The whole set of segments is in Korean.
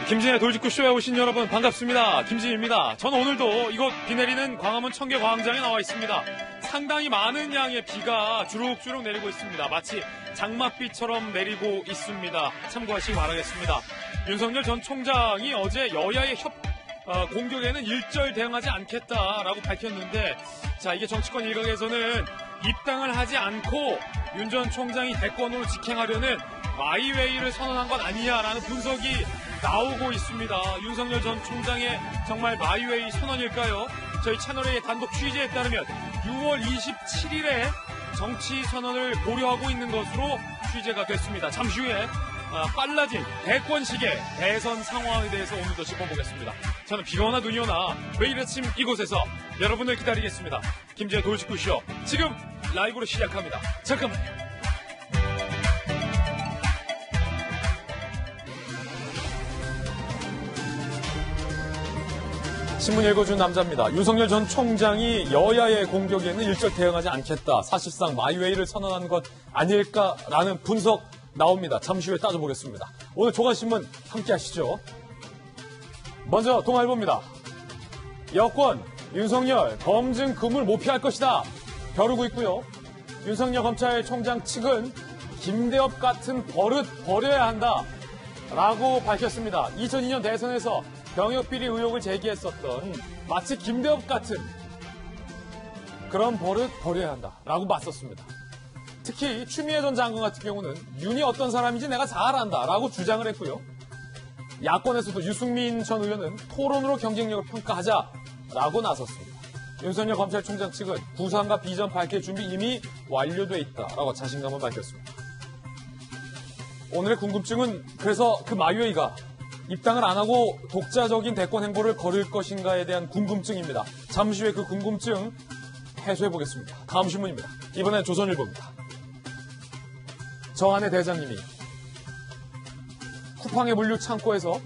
김진의 돌직구쇼에 오신 여러분 반갑습니다. 김진입니다. 저는 오늘도 이곳 비 내리는 광화문 청계광장에 나와 있습니다. 상당히 많은 양의 비가 주룩주룩 내리고 있습니다. 마치 장맛비처럼 내리고 있습니다. 참고하시기 바라겠습니다. 윤석열 전 총장이 어제 여야의 공격에는 일절 대응하지 않겠다라고 밝혔는데, 자, 이게 정치권 일각에서는 입당을 하지 않고 윤 전 총장이 대권으로 직행하려는 마이웨이를 선언한 것 아니냐라는 분석이 나오고 있습니다. 윤석열 전 총장의 정말 마이웨이 선언일까요? 저희 채널의 단독 취재에 따르면 6월 27일에 정치 선언을 고려하고 있는 것으로 취재가 됐습니다. 잠시 후에 빨라진 대권 시기의 대선 상황에 대해서 오늘도 짚어보겠습니다. 저는 비가 오나 눈이 오나 매일 아침 이곳에서 여러분을 기다리겠습니다. 김재의 돌직구쇼 지금 라이브로 시작합니다. 잠깐만요. 신문 읽어준 남자입니다. 윤석열 전 총장이 여야의 공격에는 일절 대응하지 않겠다. 사실상 마이웨이를 선언한 것 아닐까라는 분석 나옵니다. 잠시 후에 따져보겠습니다. 오늘 조간신문 함께 하시죠. 먼저 동아일보입니다. 여권 윤석열 검증 금을 못 피할 것이다. 벼르고 있고요. 윤석열 검찰총장 측은 김대엽 같은 버릇 버려야 한다 라고 밝혔습니다. 2002년 대선에서 병역비리 의혹을 제기했었던 마치 김대엽 같은 그런 버릇 버려야 한다라고 맞섰습니다. 특히 추미애 전 장관 같은 경우는 윤이 어떤 사람인지 내가 잘 안다라고 주장을 했고요. 야권에서도 유승민 전 의원은 토론으로 경쟁력을 평가하자라고 나섰습니다. 윤석열 검찰총장 측은 구상과 비전 밝힐 준비 이미 완료돼 있다라고 자신감을 밝혔습니다. 오늘의 궁금증은 그래서 그 마이웨이가 입당을 안 하고 독자적인 대권 행보를 걸을 것인가에 대한 궁금증입니다. 잠시 후에 그 궁금증 해소해보겠습니다. 다음 신문입니다. 이번엔 조선일보입니다. 정한의 대장님이 쿠팡의 물류 창고에서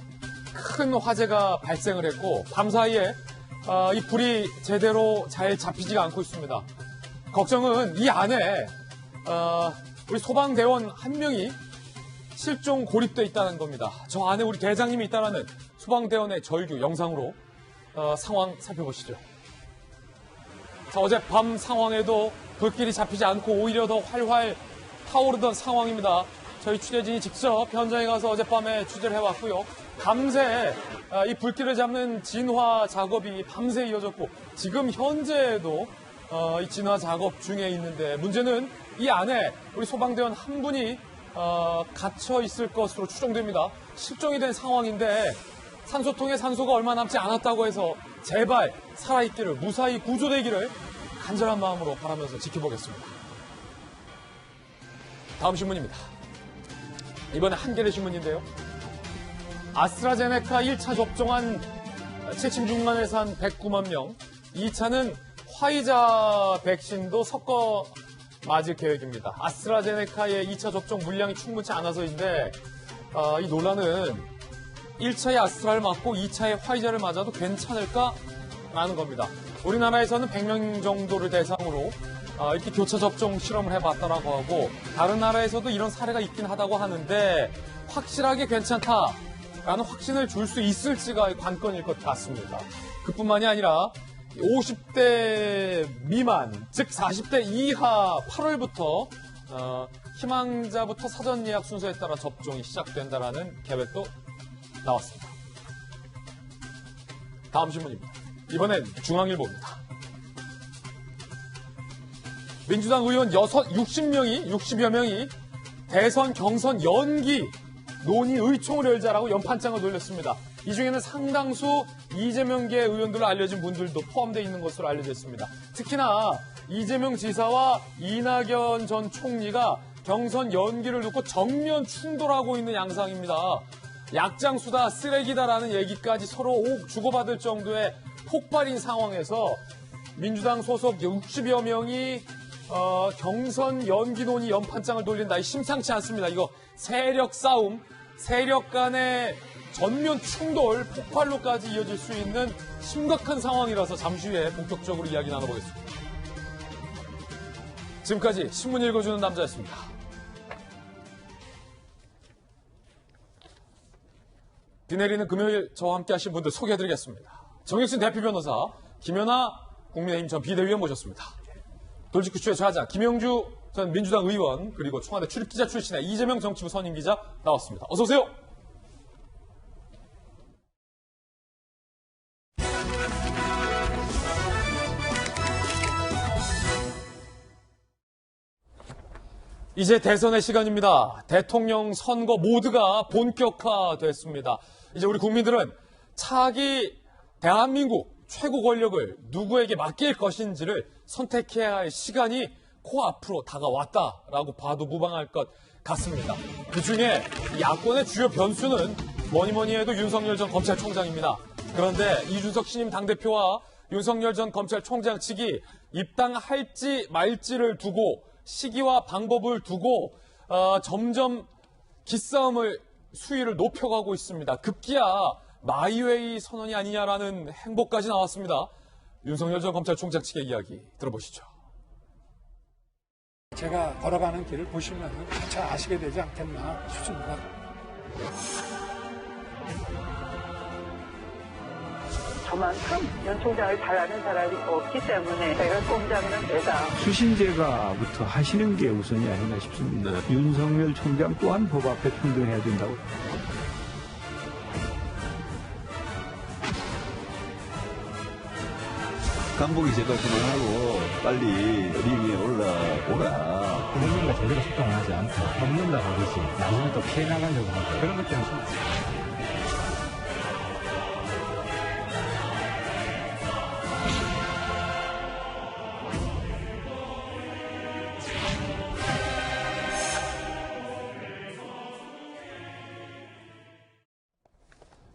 큰 화재가 발생을 했고 밤사이에 이 불이 제대로 잘 잡히지가 않고 있습니다. 걱정은 이 안에 우리 소방대원 한 명이 실종 고립돼 있다는 겁니다. 저 안에 우리 대장님이 있다는 소방대원의 절규 영상으로 상황 살펴보시죠. 자, 어젯밤 상황에도 불길이 잡히지 않고 오히려 더 활활 타오르던 상황입니다. 저희 취재진이 직접 현장에 가서 어젯밤에 취재를 해왔고요. 밤새 이 불길을 잡는 진화 작업이 밤새 이어졌고 지금 현재에도 이 진화 작업 중에 있는데 문제는 이 안에 우리 소방대원 한 분이 갇혀 있을 것으로 추정됩니다. 실종이 된 상황인데 산소통에 산소가 얼마 남지 않았다고 해서 제발 살아있기를 무사히 구조되기를 간절한 마음으로 바라면서 지켜보겠습니다. 다음 신문입니다. 이번에 한겨레 신문인데요. 아스트라제네카 1차 접종한 76만에서 한 109만 명, 2차는 화이자 백신도 섞어 맞을 계획입니다. 아스트라제네카의 2차 접종 물량이 충분치 않아서인데 이 논란은 1차에 아스트라를 맞고 2차에 화이자를 맞아도 괜찮을까라는 겁니다. 우리나라에서는 100명 정도를 대상으로 이렇게 교차 접종 실험을 해봤다라고 하고 다른 나라에서도 이런 사례가 있긴 하다고 하는데 확실하게 괜찮다라는 확신을 줄 수 있을지가 관건일 것 같습니다. 그뿐만이 아니라 50대 미만, 즉 40대 이하 8월부터 희망자부터 사전 예약 순서에 따라 접종이 시작된다라는 계획도 나왔습니다. 다음 신문입니다. 이번엔 중앙일보입니다. 민주당 의원 60여 명이 대선 경선 연기 논의 의총을 열자라고 연판장을 돌렸습니다. 이 중에는 상당수 이재명계 의원들로 알려진 분들도 포함되어 있는 것으로 알려져 있습니다. 특히나 이재명 지사와 이낙연 전 총리가 경선 연기를 두고 정면 충돌하고 있는 양상입니다. 약장수다, 쓰레기다라는 얘기까지 서로 주고받을 정도의 폭발인 상황에서 민주당 소속 60여 명이 경선 연기 논의 연판장을 돌린다. 심상치 않습니다. 이거 세력 싸움, 세력 간의 전면 충돌, 폭발로까지 이어질 수 있는 심각한 상황이라서 잠시 후에 본격적으로 이야기 나눠보겠습니다. 지금까지 신문 읽어주는 남자였습니다. 비 내리는 금요일 저와 함께 하신 분들 소개해드리겠습니다. 정혁신 대표 변호사, 김연아 국민의힘 전 비대위원 모셨습니다. 돌직구쇼의 좌장 김영주 전 민주당 의원, 그리고 청와대 출입기자 출신의 이재명 정치부 선임기자 나왔습니다. 어서 오세요. 이제 대선의 시간입니다. 대통령 선거 모두가 본격화됐습니다. 이제 우리 국민들은 차기 대한민국 최고 권력을 누구에게 맡길 것인지를 선택해야 할 시간이 코앞으로 다가왔다라고 봐도 무방할 것 같습니다. 그중에 야권의 주요 변수는 뭐니 해도 윤석열 전 검찰총장입니다. 그런데 이준석 신임 당대표와 윤석열 전 검찰총장 측이 입당할지 말지를 두고 시기와 방법을 두고 점점 기싸움을 수위를 높여가고 있습니다. 급기야 마이웨이 선언이 아니냐라는 행보까지 나왔습니다. 윤석열 전 검찰총장 측의 이야기 들어보시죠. 제가 걸어가는 길을 보시면 잘 아시게 되지 않겠나 싶습니다. 저만큼 윤 총장을 잘 아는 사람이 없기 때문에 내가 꼼 잡는 데다. 수신제가부터 하시는 게 우선이 아닌가 싶습니다. 윤석열 총장 또한 법 앞에 평등해야 된다고. 강복이 제발 그만하고 빨리 링 위에 올라오라. 국민과 제대로 소통을 하지 않고 없는다고 하듯이 나중에 또 피해 나가려고 하고 그런 것 때문에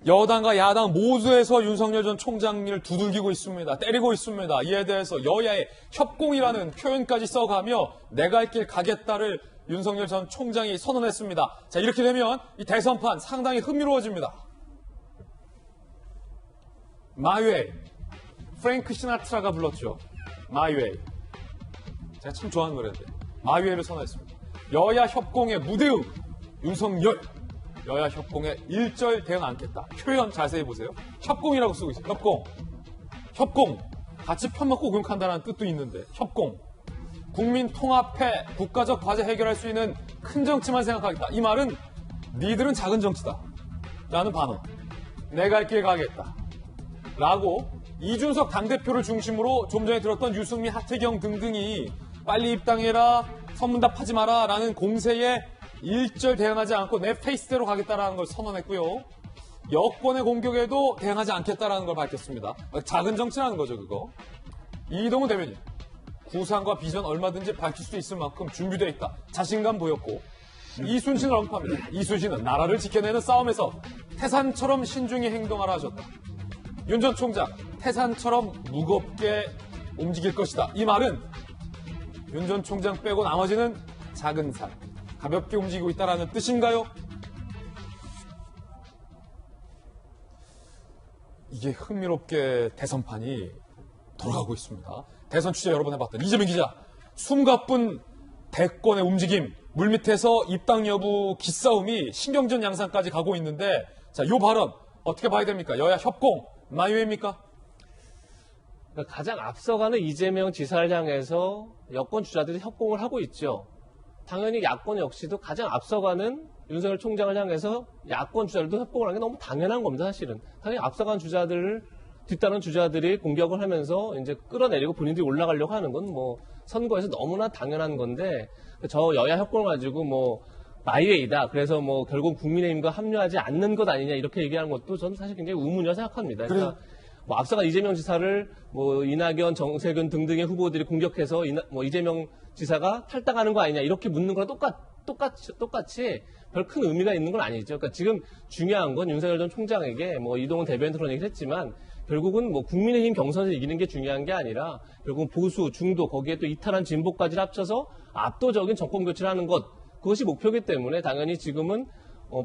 여당과 야당 모두에서 윤석열 전 총장을 두들기고 있습니다. 때리고 있습니다. 이에 대해서 여야의 협공이라는 표현까지 써가며 내가 할 길 가겠다를 윤석열 전 총장이 선언했습니다. 자, 이렇게 되면 이 대선판 상당히 흥미로워집니다. 마이웨이. 프랭크 시나트라가 불렀죠. 마이웨이. 제가 참 좋아하는 노래인데. 마이웨이를 선언했습니다. 여야 협공의 무대응. 윤석열. 여야 협공에 일절 대응 않겠다. 표현 자세히 보세요. 협공이라고 쓰고 있어요. 협공. 협공. 같이 편먹고 공격한다는 뜻도 있는데 협공. 국민 통합해 국가적 과제 해결할 수 있는 큰 정치만 생각하겠다. 이 말은 니들은 작은 정치다. 라는 반응. 내가 할 길 가겠다. 라고 이준석 당대표를 중심으로 좀 전에 들었던 유승민, 하태경 등등이 빨리 입당해라, 선문답하지 마라 라는 공세에 일절 대응하지 않고 내 페이스대로 가겠다라는 걸 선언했고요. 여권의 공격에도 대응하지 않겠다라는 걸 밝혔습니다. 작은 정치라는 거죠, 그거. 이동훈 대변인. 구상과 비전 얼마든지 밝힐 수 있을 만큼 준비되어 있다. 자신감 보였고. 이순신을 언급합니다. 이순신은 나라를 지켜내는 싸움에서 태산처럼 신중히 행동하라 하셨다. 윤 전 총장, 태산처럼 무겁게 움직일 것이다. 이 말은 윤 전 총장 빼고 나머지는 작은 산. 가볍게 움직이고 있다는 뜻인가요? 이게 흥미롭게 대선판이 돌아가고 있습니다. 대선 취재 여러 번 해봤던 이재명 기자. 숨가쁜 대권의 움직임, 물밑에서 입당 여부 기싸움이 신경전 양상까지 가고 있는데, 자, 요 발언 어떻게 봐야 됩니까? 여야 협공, 마이웨이입니까? 그러니까 가장 앞서가는 이재명 지사를 향해서 여권 주자들이 협공을 하고 있죠. 당연히 야권 역시도 가장 앞서가는 윤석열 총장을 향해서 야권 주자들도 협공을 하는 게 너무 당연한 겁니다, 사실은. 당연히 앞서간 주자들을 뒤따른 주자들이 공격을 하면서 이제 끌어내리고 본인들이 올라가려고 하는 건 뭐 선거에서 너무나 당연한 건데, 저 여야 협공을 가지고 뭐 마이웨이다. 그래서 뭐 결국 국민의힘과 합류하지 않는 것 아니냐 이렇게 얘기하는 것도 저는 사실 굉장히 의문이라 생각합니다. 그러니까 뭐 앞서간 이재명 지사를 뭐 이낙연, 정세균 등등의 후보들이 공격해서 뭐 이재명 지사가 탈당하는 거 아니냐 이렇게 묻는 거랑 똑같이 별 큰 의미가 있는 건 아니죠. 그러니까 지금 중요한 건 윤석열 전 총장에게 뭐 이동훈 대변인도 그런 얘기를 했지만 결국은 뭐 국민의힘 경선에서 이기는 게 중요한 게 아니라 결국은 보수, 중도 거기에 또 이탈한 진보까지 합쳐서 압도적인 정권 교체를 하는 것, 그것이 목표이기 때문에 당연히 지금은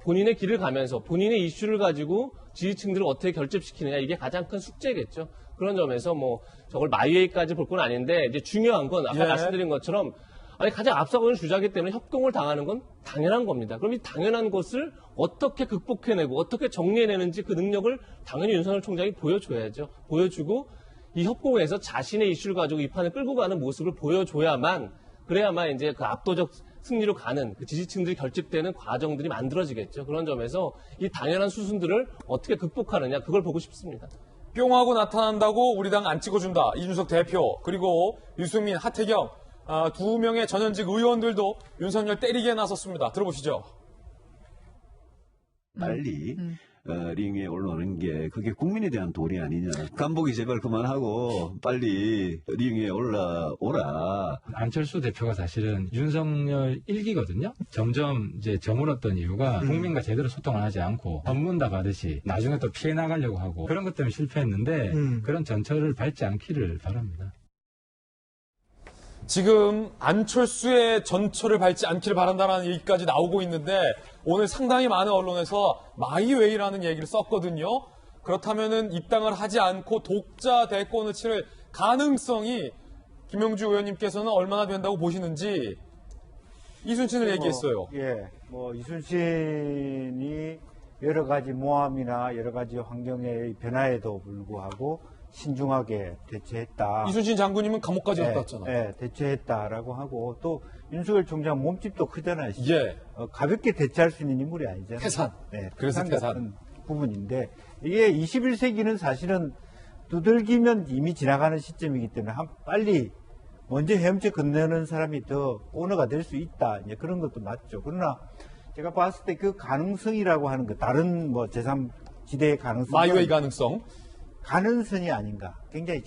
본인의 길을 가면서 본인의 이슈를 가지고 지지층들을 어떻게 결집시키느냐 이게 가장 큰 숙제겠죠. 그런 점에서 뭐 저걸 마이웨이까지 볼 건 아닌데 이제 중요한 건 아까 말씀드린 것처럼 아니 가장 앞서가는 주자이기 때문에 협공을 당하는 건 당연한 겁니다. 그럼 이 당연한 것을 어떻게 극복해내고 어떻게 정리해내는지 그 능력을 당연히 윤석열 총장이 보여줘야죠. 보여주고 이 협공에서 자신의 이슈를 가지고 이 판을 끌고 가는 모습을 보여줘야만 그래야만 이제 그 압도적 승리로 가는 그 지지층들이 결집되는 과정들이 만들어지겠죠. 그런 점에서 이 당연한 수순들을 어떻게 극복하느냐 그걸 보고 싶습니다. 뿅하고 나타난다고 우리 당 안 찍어준다. 이준석 대표 그리고 유승민, 하태경 두 명의 전현직 의원들도 윤석열 때리기에 나섰습니다. 들어보시죠. 빨리 링 위에 올라오는 게 그게 국민에 대한 도리 아니냐. 간보기 제발 그만하고 빨리 링 위에 올라오라. 안철수 대표가 사실은 윤석열 1기거든요. 점점 이제 저물었던 이유가 국민과 제대로 소통을 하지 않고 전문다 가듯이 나중에 또 피해 나가려고 하고 그런 것 때문에 실패했는데 그런 전철을 밟지 않기를 바랍니다. 지금 안철수의 전철을 밟지 않기를 바란다는 얘기까지 나오고 있는데 오늘 상당히 많은 언론에서 마이웨이라는 얘기를 썼거든요. 그렇다면은 입당을 하지 않고 독자 대권을 치를 가능성이 김영주 의원님께서는 얼마나 된다고 보시는지 이순신을 얘기했어요. 이순신이 여러 가지 모함이나 여러 가지 환경의 변화에도 불구하고 신중하게 대처했다. 이순신 장군님은 감옥까지 갔다 왔잖아요. 네, 대처했다라고 하고 또 윤석열 총장 몸집도 크잖아요. 예. 가볍게 대처할 수 있는 인물이 아니잖아요. 태산. 네, 그래서 태산 태산. 같은 부분인데 이게 21세기는 사실은 두들기면 이미 지나가는 시점이기 때문에 빨리 먼저 헤엄쳐 건너는 사람이 더 오너가 될 수 있다. 이제 그런 것도 맞죠. 그러나 제가 봤을 때 그 가능성이라고 하는 거 다른 뭐 제3지대의 가능성 마이웨이 가능성. 가는 선이 아닌가. 굉장히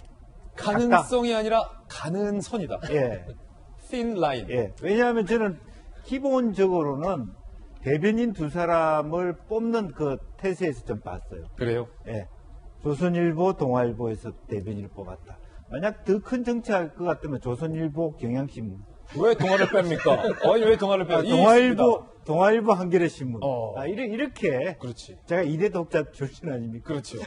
가능성이 아니라 가는 선이다. 예. thin line. 예. 왜냐하면 저는 기본적으로는 대변인 두 사람을 뽑는 그 태세에서 좀 봤어요. 그래요? 예. 조선일보, 동아일보에서 대변인을 뽑았다. 만약 더 큰 정치할 것 같으면 조선일보, 경향신문. 왜 동아를 뺍니까? 왜 동아를 뺍니까? 동아일보, 한겨레신문. 이렇게. 그렇지. 제가 이대 독자 출신 아닙니까? 그렇죠.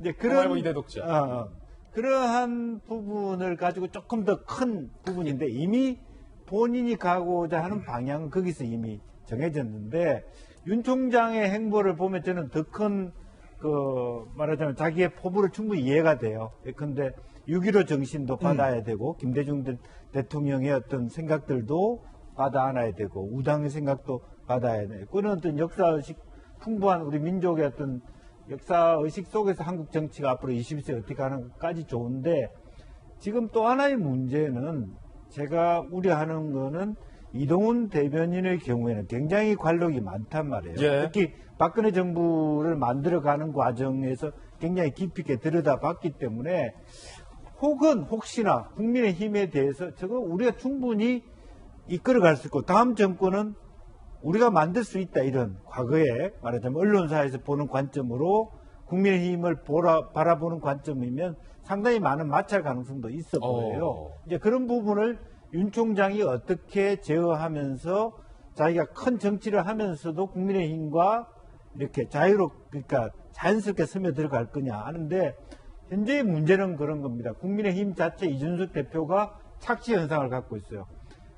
이제 동아일보 이대 독자. 그러한 부분을 가지고 조금 더 큰 부분인데 이미 본인이 가고자 하는 방향은 거기서 이미 정해졌는데 윤 총장의 행보를 보면 저는 더 큰 말하자면 자기의 포부를 충분히 이해가 돼요. 그런데 6.15 정신도 받아야 되고 김대중 대통령의 어떤 생각들도 받아 안아야 되고 우당의 생각도 받아야 되고 그런 어떤 역사의식 풍부한 우리 민족의 어떤 역사의식 속에서 한국 정치가 앞으로 21세기 어떻게 가는까지 좋은데 지금 또 하나의 문제는 제가 우려하는 거는 이동훈 대변인의 경우에는 굉장히 관록이 많단 말이에요. 예. 특히 박근혜 정부를 만들어가는 과정에서 굉장히 깊이 있게 들여다봤기 때문에 혹시나 국민의힘에 대해서 저거 우리가 충분히 이끌어갈 수 있고 다음 정권은 우리가 만들 수 있다 이런 과거에 말하자면 언론사에서 보는 관점으로 국민의힘을 바라보는 관점이면 상당히 많은 마찰 가능성도 있어 보여요. 이제 그런 부분을 윤 총장이 어떻게 제어하면서 자기가 큰 정치를 하면서도 국민의힘과 이렇게 그러니까 자연스럽게 스며들어갈 거냐 하는데 현재의 문제는 그런 겁니다. 국민의힘 자체 이준석 대표가 착시 현상을 갖고 있어요.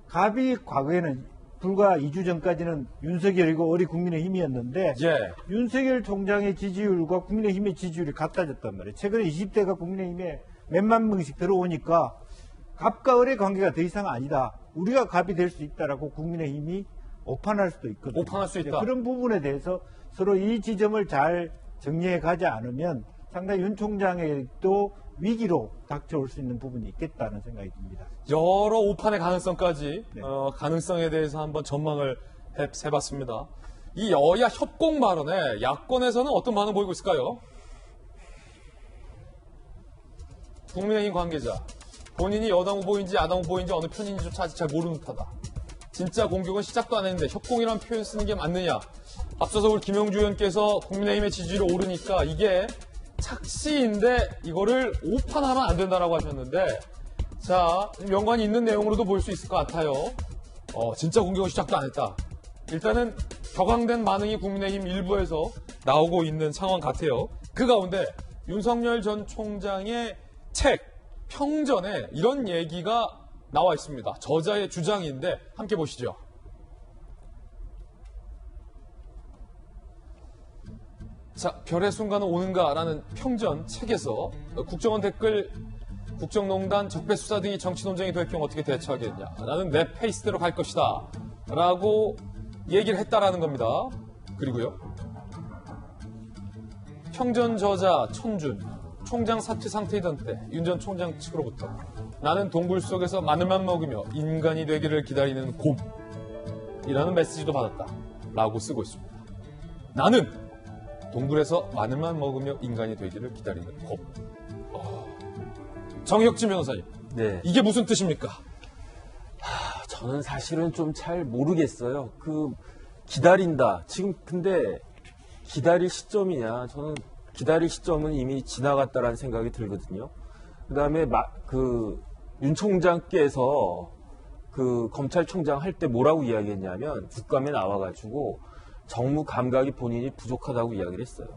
갑이 과거에는 불과 2주 전까지는 윤석열이고 어리 국민의힘이었는데 윤석열 총장의 지지율과 국민의힘의 지지율이 같아졌단 말이에요. 최근에 20대가 국민의힘에 몇만 명씩 들어오니까 갑과 을의 관계가 더 이상 아니다. 우리가 갑이 될 수 있다라고 국민의힘이 오판할 수도 있거든요. 오판할 수 있다. 그런 부분에 대해서 서로 이 지점을 잘 정리해 가지 않으면 상당히 윤 총장에도 위기로 닥쳐올 수 있는 부분이 있겠다는 생각이 듭니다. 여러 오판의 가능성까지 가능성에 대해서 한번 전망을 해봤습니다. 이 여야 협공 발언에 야권에서는 어떤 반응 보이고 있을까요? 국민의힘 관계자. 본인이 여당 후보인지 야당 후보인지 어느 편인지조차 아직 잘 모르는 듯하다. 진짜 공격은 시작도 안 했는데 협공이라는 표현 쓰는 게 맞느냐. 앞서서 우리 김영주 의원께서 국민의힘의 지지율이 오르니까 이게 착시인데 이거를 오판하면 안 된다라고 하셨는데 자, 연관이 있는 내용으로도 볼 수 있을 것 같아요. 진짜 공격은 시작도 안 했다. 일단은 격앙된 반응이 국민의힘 일부에서 나오고 있는 상황 같아요. 그 가운데 윤석열 전 총장의 책 평전에 이런 얘기가 나와 있습니다. 저자의 주장인데 함께 보시죠. 자, 별의 순간은 오는가라는 평전 책에서 국정원 댓글, 국정농단, 적폐수사 등이 정치 논쟁이 될 경우 어떻게 대처하겠냐. 나는 내 페이스대로 갈 것이다. 라고 얘기를 했다라는 겁니다. 그리고요. 평전 저자 천준, 총장 사퇴 상태이던 때 윤 전 총장 측으로부터 나는 동굴 속에서 마늘만 먹으며 인간이 되기를 기다리는 곰이라는 메시지도 받았다. 라고 쓰고 있습니다. 나는 동굴에서 마늘만 먹으며 인간이 되기를 기다리는 곰. 정혁진 변호사님. 네. 이게 무슨 뜻입니까? 저는 사실은 좀 잘 모르겠어요. 기다린다. 지금 근데 기다릴 시점이냐. 저는 기다릴 시점은 이미 지나갔다라는 생각이 들거든요. 그 다음에 윤 총장께서 검찰총장 할 때 뭐라고 이야기했냐면 국감에 나와가지고 정무 감각이 본인이 부족하다고 이야기를 했어요.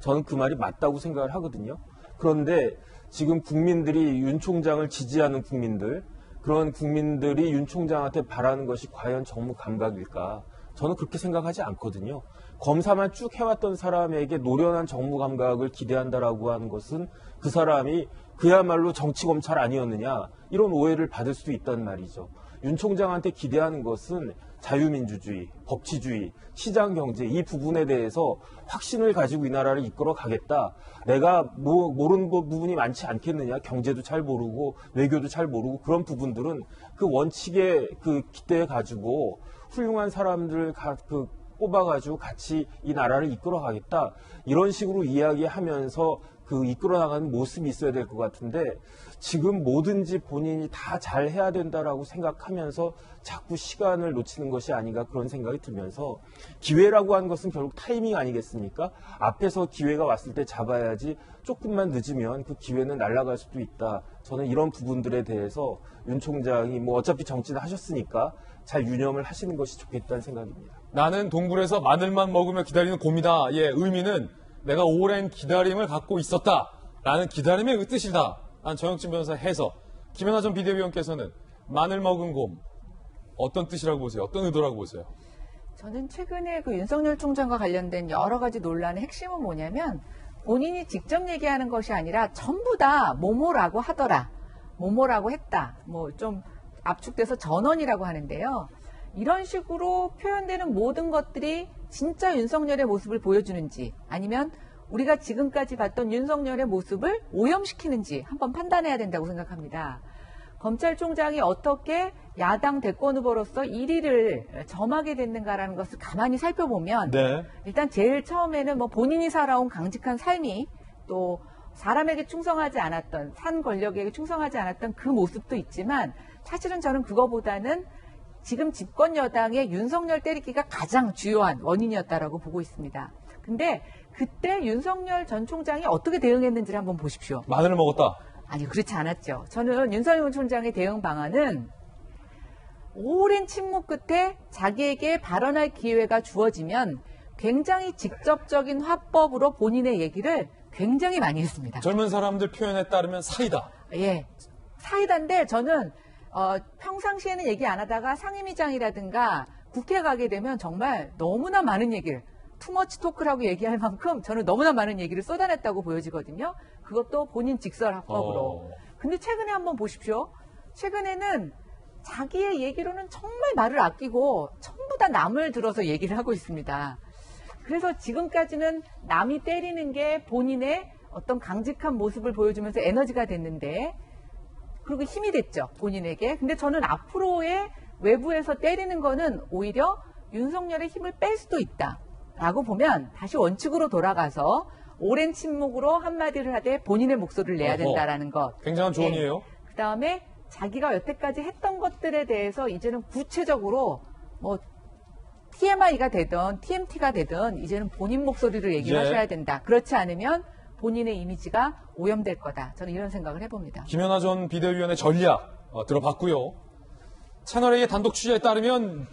저는 그 말이 맞다고 생각을 하거든요. 그런데 지금 국민들이 윤 총장을 지지하는 국민들, 그런 국민들이 윤 총장한테 바라는 것이 과연 정무 감각일까? 저는 그렇게 생각하지 않거든요. 검사만 쭉 해왔던 사람에게 노련한 정무 감각을 기대한다라고 하는 것은 그 사람이 그야말로 정치검찰 아니었느냐, 이런 오해를 받을 수도 있단 말이죠. 윤 총장한테 기대하는 것은 자유민주주의, 법치주의, 시장경제 이 부분에 대해서 확신을 가지고 이 나라를 이끌어 가겠다. 내가 모르는 부분이 많지 않겠느냐. 경제도 잘 모르고 외교도 잘 모르고 그런 부분들은 그 원칙에 기대해 가지고 훌륭한 사람들 뽑아가지고 같이 이 나라를 이끌어 가겠다. 이런 식으로 이야기하면서 이끌어 나가는 모습이 있어야 될 것 같은데 지금 뭐든지 본인이 다 잘해야 된다라고 생각하면서 자꾸 시간을 놓치는 것이 아닌가 그런 생각이 들면서 기회라고 하는 것은 결국 타이밍 아니겠습니까? 앞에서 기회가 왔을 때 잡아야지 조금만 늦으면 그 기회는 날아갈 수도 있다. 저는 이런 부분들에 대해서 윤 총장이 어차피 정치를 하셨으니까 잘 유념을 하시는 것이 좋겠다는 생각입니다. 나는 동굴에서 마늘만 먹으며 기다리는 곰이다의 의미는 내가 오랜 기다림을 갖고 있었다라는 기다림의 뜻이다. 난 정혁진 변호사 해석. 김연아 전 비대위원께서는 마늘 먹은 곰 어떤 뜻이라고 보세요? 어떤 의도라고 보세요? 저는 최근에 윤석열 총장과 관련된 여러 가지 논란의 핵심은 뭐냐면 본인이 직접 얘기하는 것이 아니라 전부 다 뭐뭐라고 하더라, 뭐뭐라고 했다, 좀 압축돼서 전언이라고 하는데요. 이런 식으로 표현되는 모든 것들이 진짜 윤석열의 모습을 보여주는지 아니면 우리가 지금까지 봤던 윤석열의 모습을 오염시키는지 한번 판단해야 된다고 생각합니다. 검찰총장이 어떻게 야당 대권 후보로서 1위를 점하게 됐는가라는 것을 가만히 살펴보면 네. 일단 제일 처음에는 본인이 살아온 강직한 삶이 또 사람에게 충성하지 않았던, 산 권력에게 충성하지 않았던 그 모습도 있지만 사실은 저는 그거보다는 지금 집권 여당의 윤석열 때리기가 가장 주요한 원인이었다라고 보고 있습니다. 근데 그때 윤석열 전 총장이 어떻게 대응했는지를 한번 보십시오. 마늘을 먹었다. 아니, 그렇지 않았죠. 저는 윤석열 총장의 대응 방안은 오랜 침묵 끝에 자기에게 발언할 기회가 주어지면 굉장히 직접적인 화법으로 본인의 얘기를 굉장히 많이 했습니다. 젊은 사람들 표현에 따르면 사이다. 예, 사이다인데 저는 평상시에는 얘기 안 하다가 상임위장이라든가 국회 가게 되면 정말 너무나 많은 얘기를 투머치 토크라고 얘기할 만큼 저는 너무나 많은 얘기를 쏟아냈다고 보여지거든요. 그것도 본인 직설화법으로. 근데 최근에 한번 보십시오. 최근에는 자기의 얘기로는 정말 말을 아끼고 전부 다 남을 들어서 얘기를 하고 있습니다. 그래서 지금까지는 남이 때리는 게 본인의 어떤 강직한 모습을 보여주면서 에너지가 됐는데 그리고 힘이 됐죠, 본인에게. 근데 저는 앞으로의 외부에서 때리는 거는 오히려 윤석열의 힘을 뺄 수도 있다라고 보면 다시 원칙으로 돌아가서 오랜 침묵으로 한마디를 하되 본인의 목소리를 내야 된다라는 것. 굉장한 조언이에요. 그다음에 자기가 여태까지 했던 것들에 대해서 이제는 구체적으로 TMI가 되든 TMT가 되든 이제는 본인 목소리로 얘기를 하셔야 된다. 그렇지 않으면 본인의 이미지가 오염될 거다. 저는 이런 생각을 해봅니다. 김연아 전 비대위원의 전략 들어봤고요. 채널A의 단독 취재에 따르면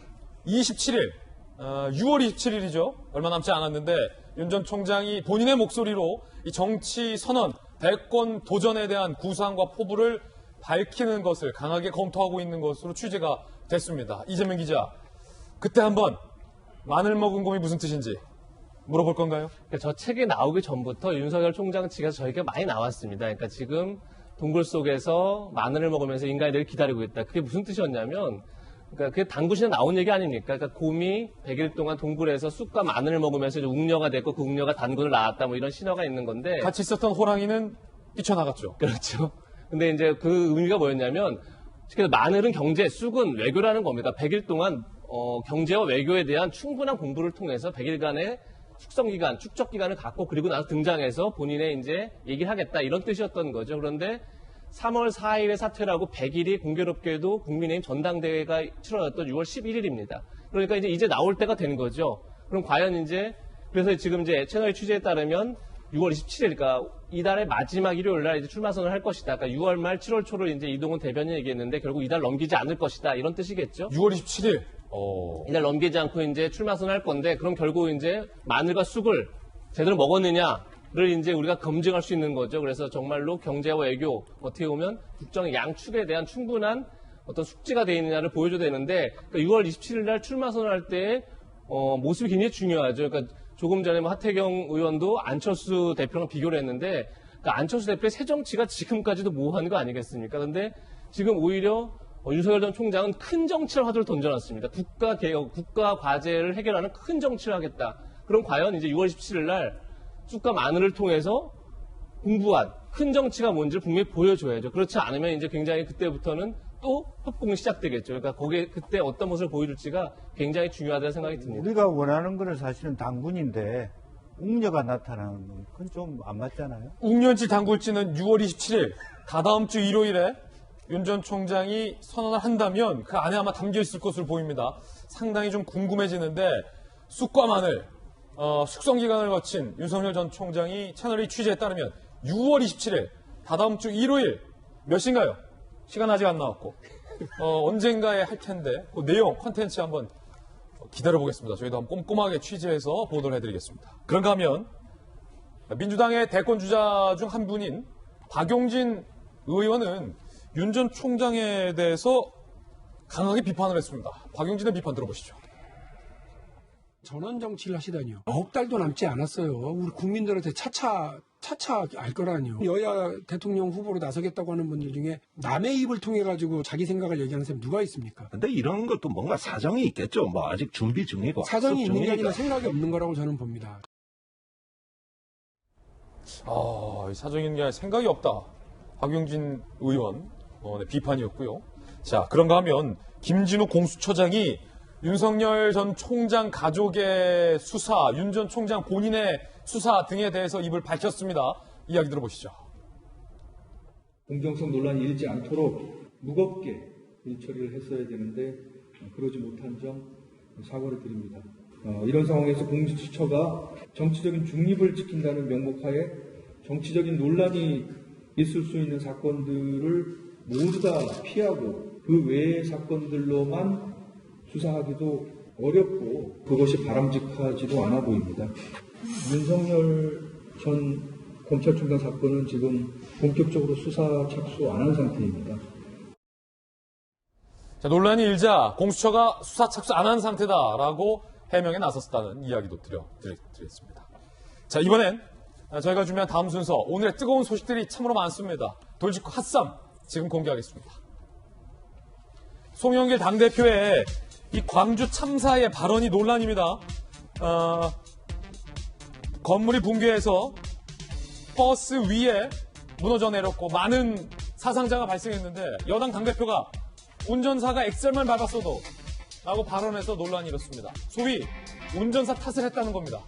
27일, 6월 27일이죠. 얼마 남지 않았는데 윤 전 총장이 본인의 목소리로 이 정치 선언, 대권 도전에 대한 구상과 포부를 밝히는 것을 강하게 검토하고 있는 것으로 취재가 됐습니다. 이재명 기자, 그때 한번 마늘 먹은 곰이 무슨 뜻인지 물어볼 건가요? 저 책이 나오기 전부터 윤석열 총장 측에서 저희가 많이 나왔습니다. 그러니까 지금 동굴 속에서 마늘을 먹으면서 인간이 늘 기다리고 있다. 그게 무슨 뜻이었냐면, 그러니까 그게 당구시에 나온 얘기 아닙니까? 그러니까 곰이 100일 동안 동굴에서 쑥과 마늘을 먹으면서 이제 웅녀가 됐고 그 웅녀가 단군을 낳았다, 뭐 이런 신화가 있는 건데. 같이 있었던 호랑이는 뛰쳐나갔죠. 그렇죠. 근데 이제 그 의미가 뭐였냐면, 그래서 마늘은 경제, 쑥은 외교라는 겁니다. 100일 동안 경제와 외교에 대한 충분한 공부를 통해서 100일간의 숙성기간, 축적기간을 갖고 그리고 나서 등장해서 본인의 이제 얘기를 하겠다, 이런 뜻이었던 거죠. 그런데 3월 4일에 사퇴를 하고 100일이 공교롭게도 국민의힘 전당대회가 치러졌던 6월 11일입니다. 그러니까 이제 나올 때가 된 거죠. 그럼 과연 이제, 그래서 지금 이제 채널 취재에 따르면 6월 27일, 그러니까 이달의 마지막 일요일 날 이제 출마 선언을 할 것이다. 그러니까 6월 말 7월 초로 이제 이동훈 대변인이 얘기했는데 결국 이달 넘기지 않을 것이다, 이런 뜻이겠죠. 6월 27일. 이날 넘기지 않고 이제 출마 선언할 건데, 그럼 결국 이제 마늘과 쑥을 제대로 먹었느냐를 이제 우리가 검증할 수 있는 거죠. 그래서 정말로 경제와 외교, 어떻게 보면 국정의 양축에 대한 충분한 어떤 숙지가 되어 있느냐를 보여줘야 되는데, 그러니까 6월 27일 날 출마 선언할 때 모습이 굉장히 중요하죠. 그러니까 조금 전에 하태경 의원도 안철수 대표랑 비교를 했는데, 그러니까 안철수 대표의 새 정치가 지금까지도 모호한 거 아니겠습니까? 그런데 지금 오히려 윤석열 전 총장은 큰 정치를 화두를 던져놨습니다. 국가 개혁, 국가 과제를 해결하는 큰 정치를 하겠다. 그럼 과연 이제 6월 27일 날 쑥과 마늘을 통해서 공부한 큰 정치가 뭔지를 분명히 보여줘야죠. 그렇지 않으면 이제 굉장히 그때부터는 또 협공이 시작되겠죠. 그러니까 거기에 그때 어떤 모습을 보여줄지가 굉장히 중요하다는 생각이 듭니다. 우리가 원하는 거는 사실은 당군인데 웅녀가 나타나는 건 그건 좀 안 맞잖아요. 웅년지 당굴지는 6월 27일, 다다음 주 일요일에 윤 전 총장이 선언을 한다면 그 안에 아마 담겨 있을 것으로 보입니다. 상당히 좀 궁금해지는데, 쑥과 마늘, 숙성 기간을 거친 윤석열 전 총장이 채널A 취재에 따르면 6월 27일, 다다음 주 일요일 몇 시인가요? 시간 아직 안 나왔고 언젠가에 할 텐데 그 내용, 콘텐츠 한번 기다려보겠습니다. 저희도 한번 꼼꼼하게 취재해서 보도를 해드리겠습니다. 그런가 하면 민주당의 대권주자 중 한 분인 박용진 의원은 윤 전 총장에 대해서 강하게 비판을 했습니다. 박용진의 비판 들어보시죠. 전원 정치를 하시다니요. 9달도 남지 않았어요. 우리 국민들한테 차차 알 거라니요. 여야 대통령 후보로 나서겠다고 하는 분들 중에 남의 입을 통해 가지고 자기 생각을 얘기하는 사람이 누가 있습니까? 근데 이런 것도 뭔가 사정이 있겠죠. 뭐 아직 준비 중이고. 사정이 있는 게 아니라 생각이 없는 거라고 저는 봅니다. 사정이 있는 게 아니라 생각이 없다. 박용진 의원 비판이었고요. 자, 그런가 하면 김진우 공수처장이 윤석열 전 총장 가족의 수사, 윤 전 총장 본인의 수사 등에 대해서 입을 밝혔습니다. 이야기 들어보시죠. 공정성 논란이 일지 않도록 무겁게 일 처리를 했어야 되는데 그러지 못한 점 사과를 드립니다. 이런 상황에서 공수처가 정치적인 중립을 지킨다는 명목하에 정치적인 논란이 있을 수 있는 사건들을 모두 다 피하고 그 외의 사건들로만 수사하기도 어렵고 그것이 바람직하지도 않아 보입니다. 윤석열 전 검찰총장 사건은 지금 본격적으로 수사 착수 안 한 상태입니다. 자, 논란이 일자 공수처가 수사 착수 안 한 상태다라고 해명에 나섰다는 이야기도 드리겠습니다. 자, 이번엔 저희가 준비한 다음 순서, 오늘의 뜨거운 소식들이 참으로 많습니다. 돌직구 핫쌈 지금 공개하겠습니다. 송영길 당대표의 이 광주 참사의 발언이 논란입니다. 건물이 붕괴해서 버스 위에 무너져 내렸고 많은 사상자가 발생했는데 여당 당대표가 운전사가 엑셀만 밟았어도 라고 발언해서 논란이 일었습니다. 소위 운전사 탓을 했다는 겁니다.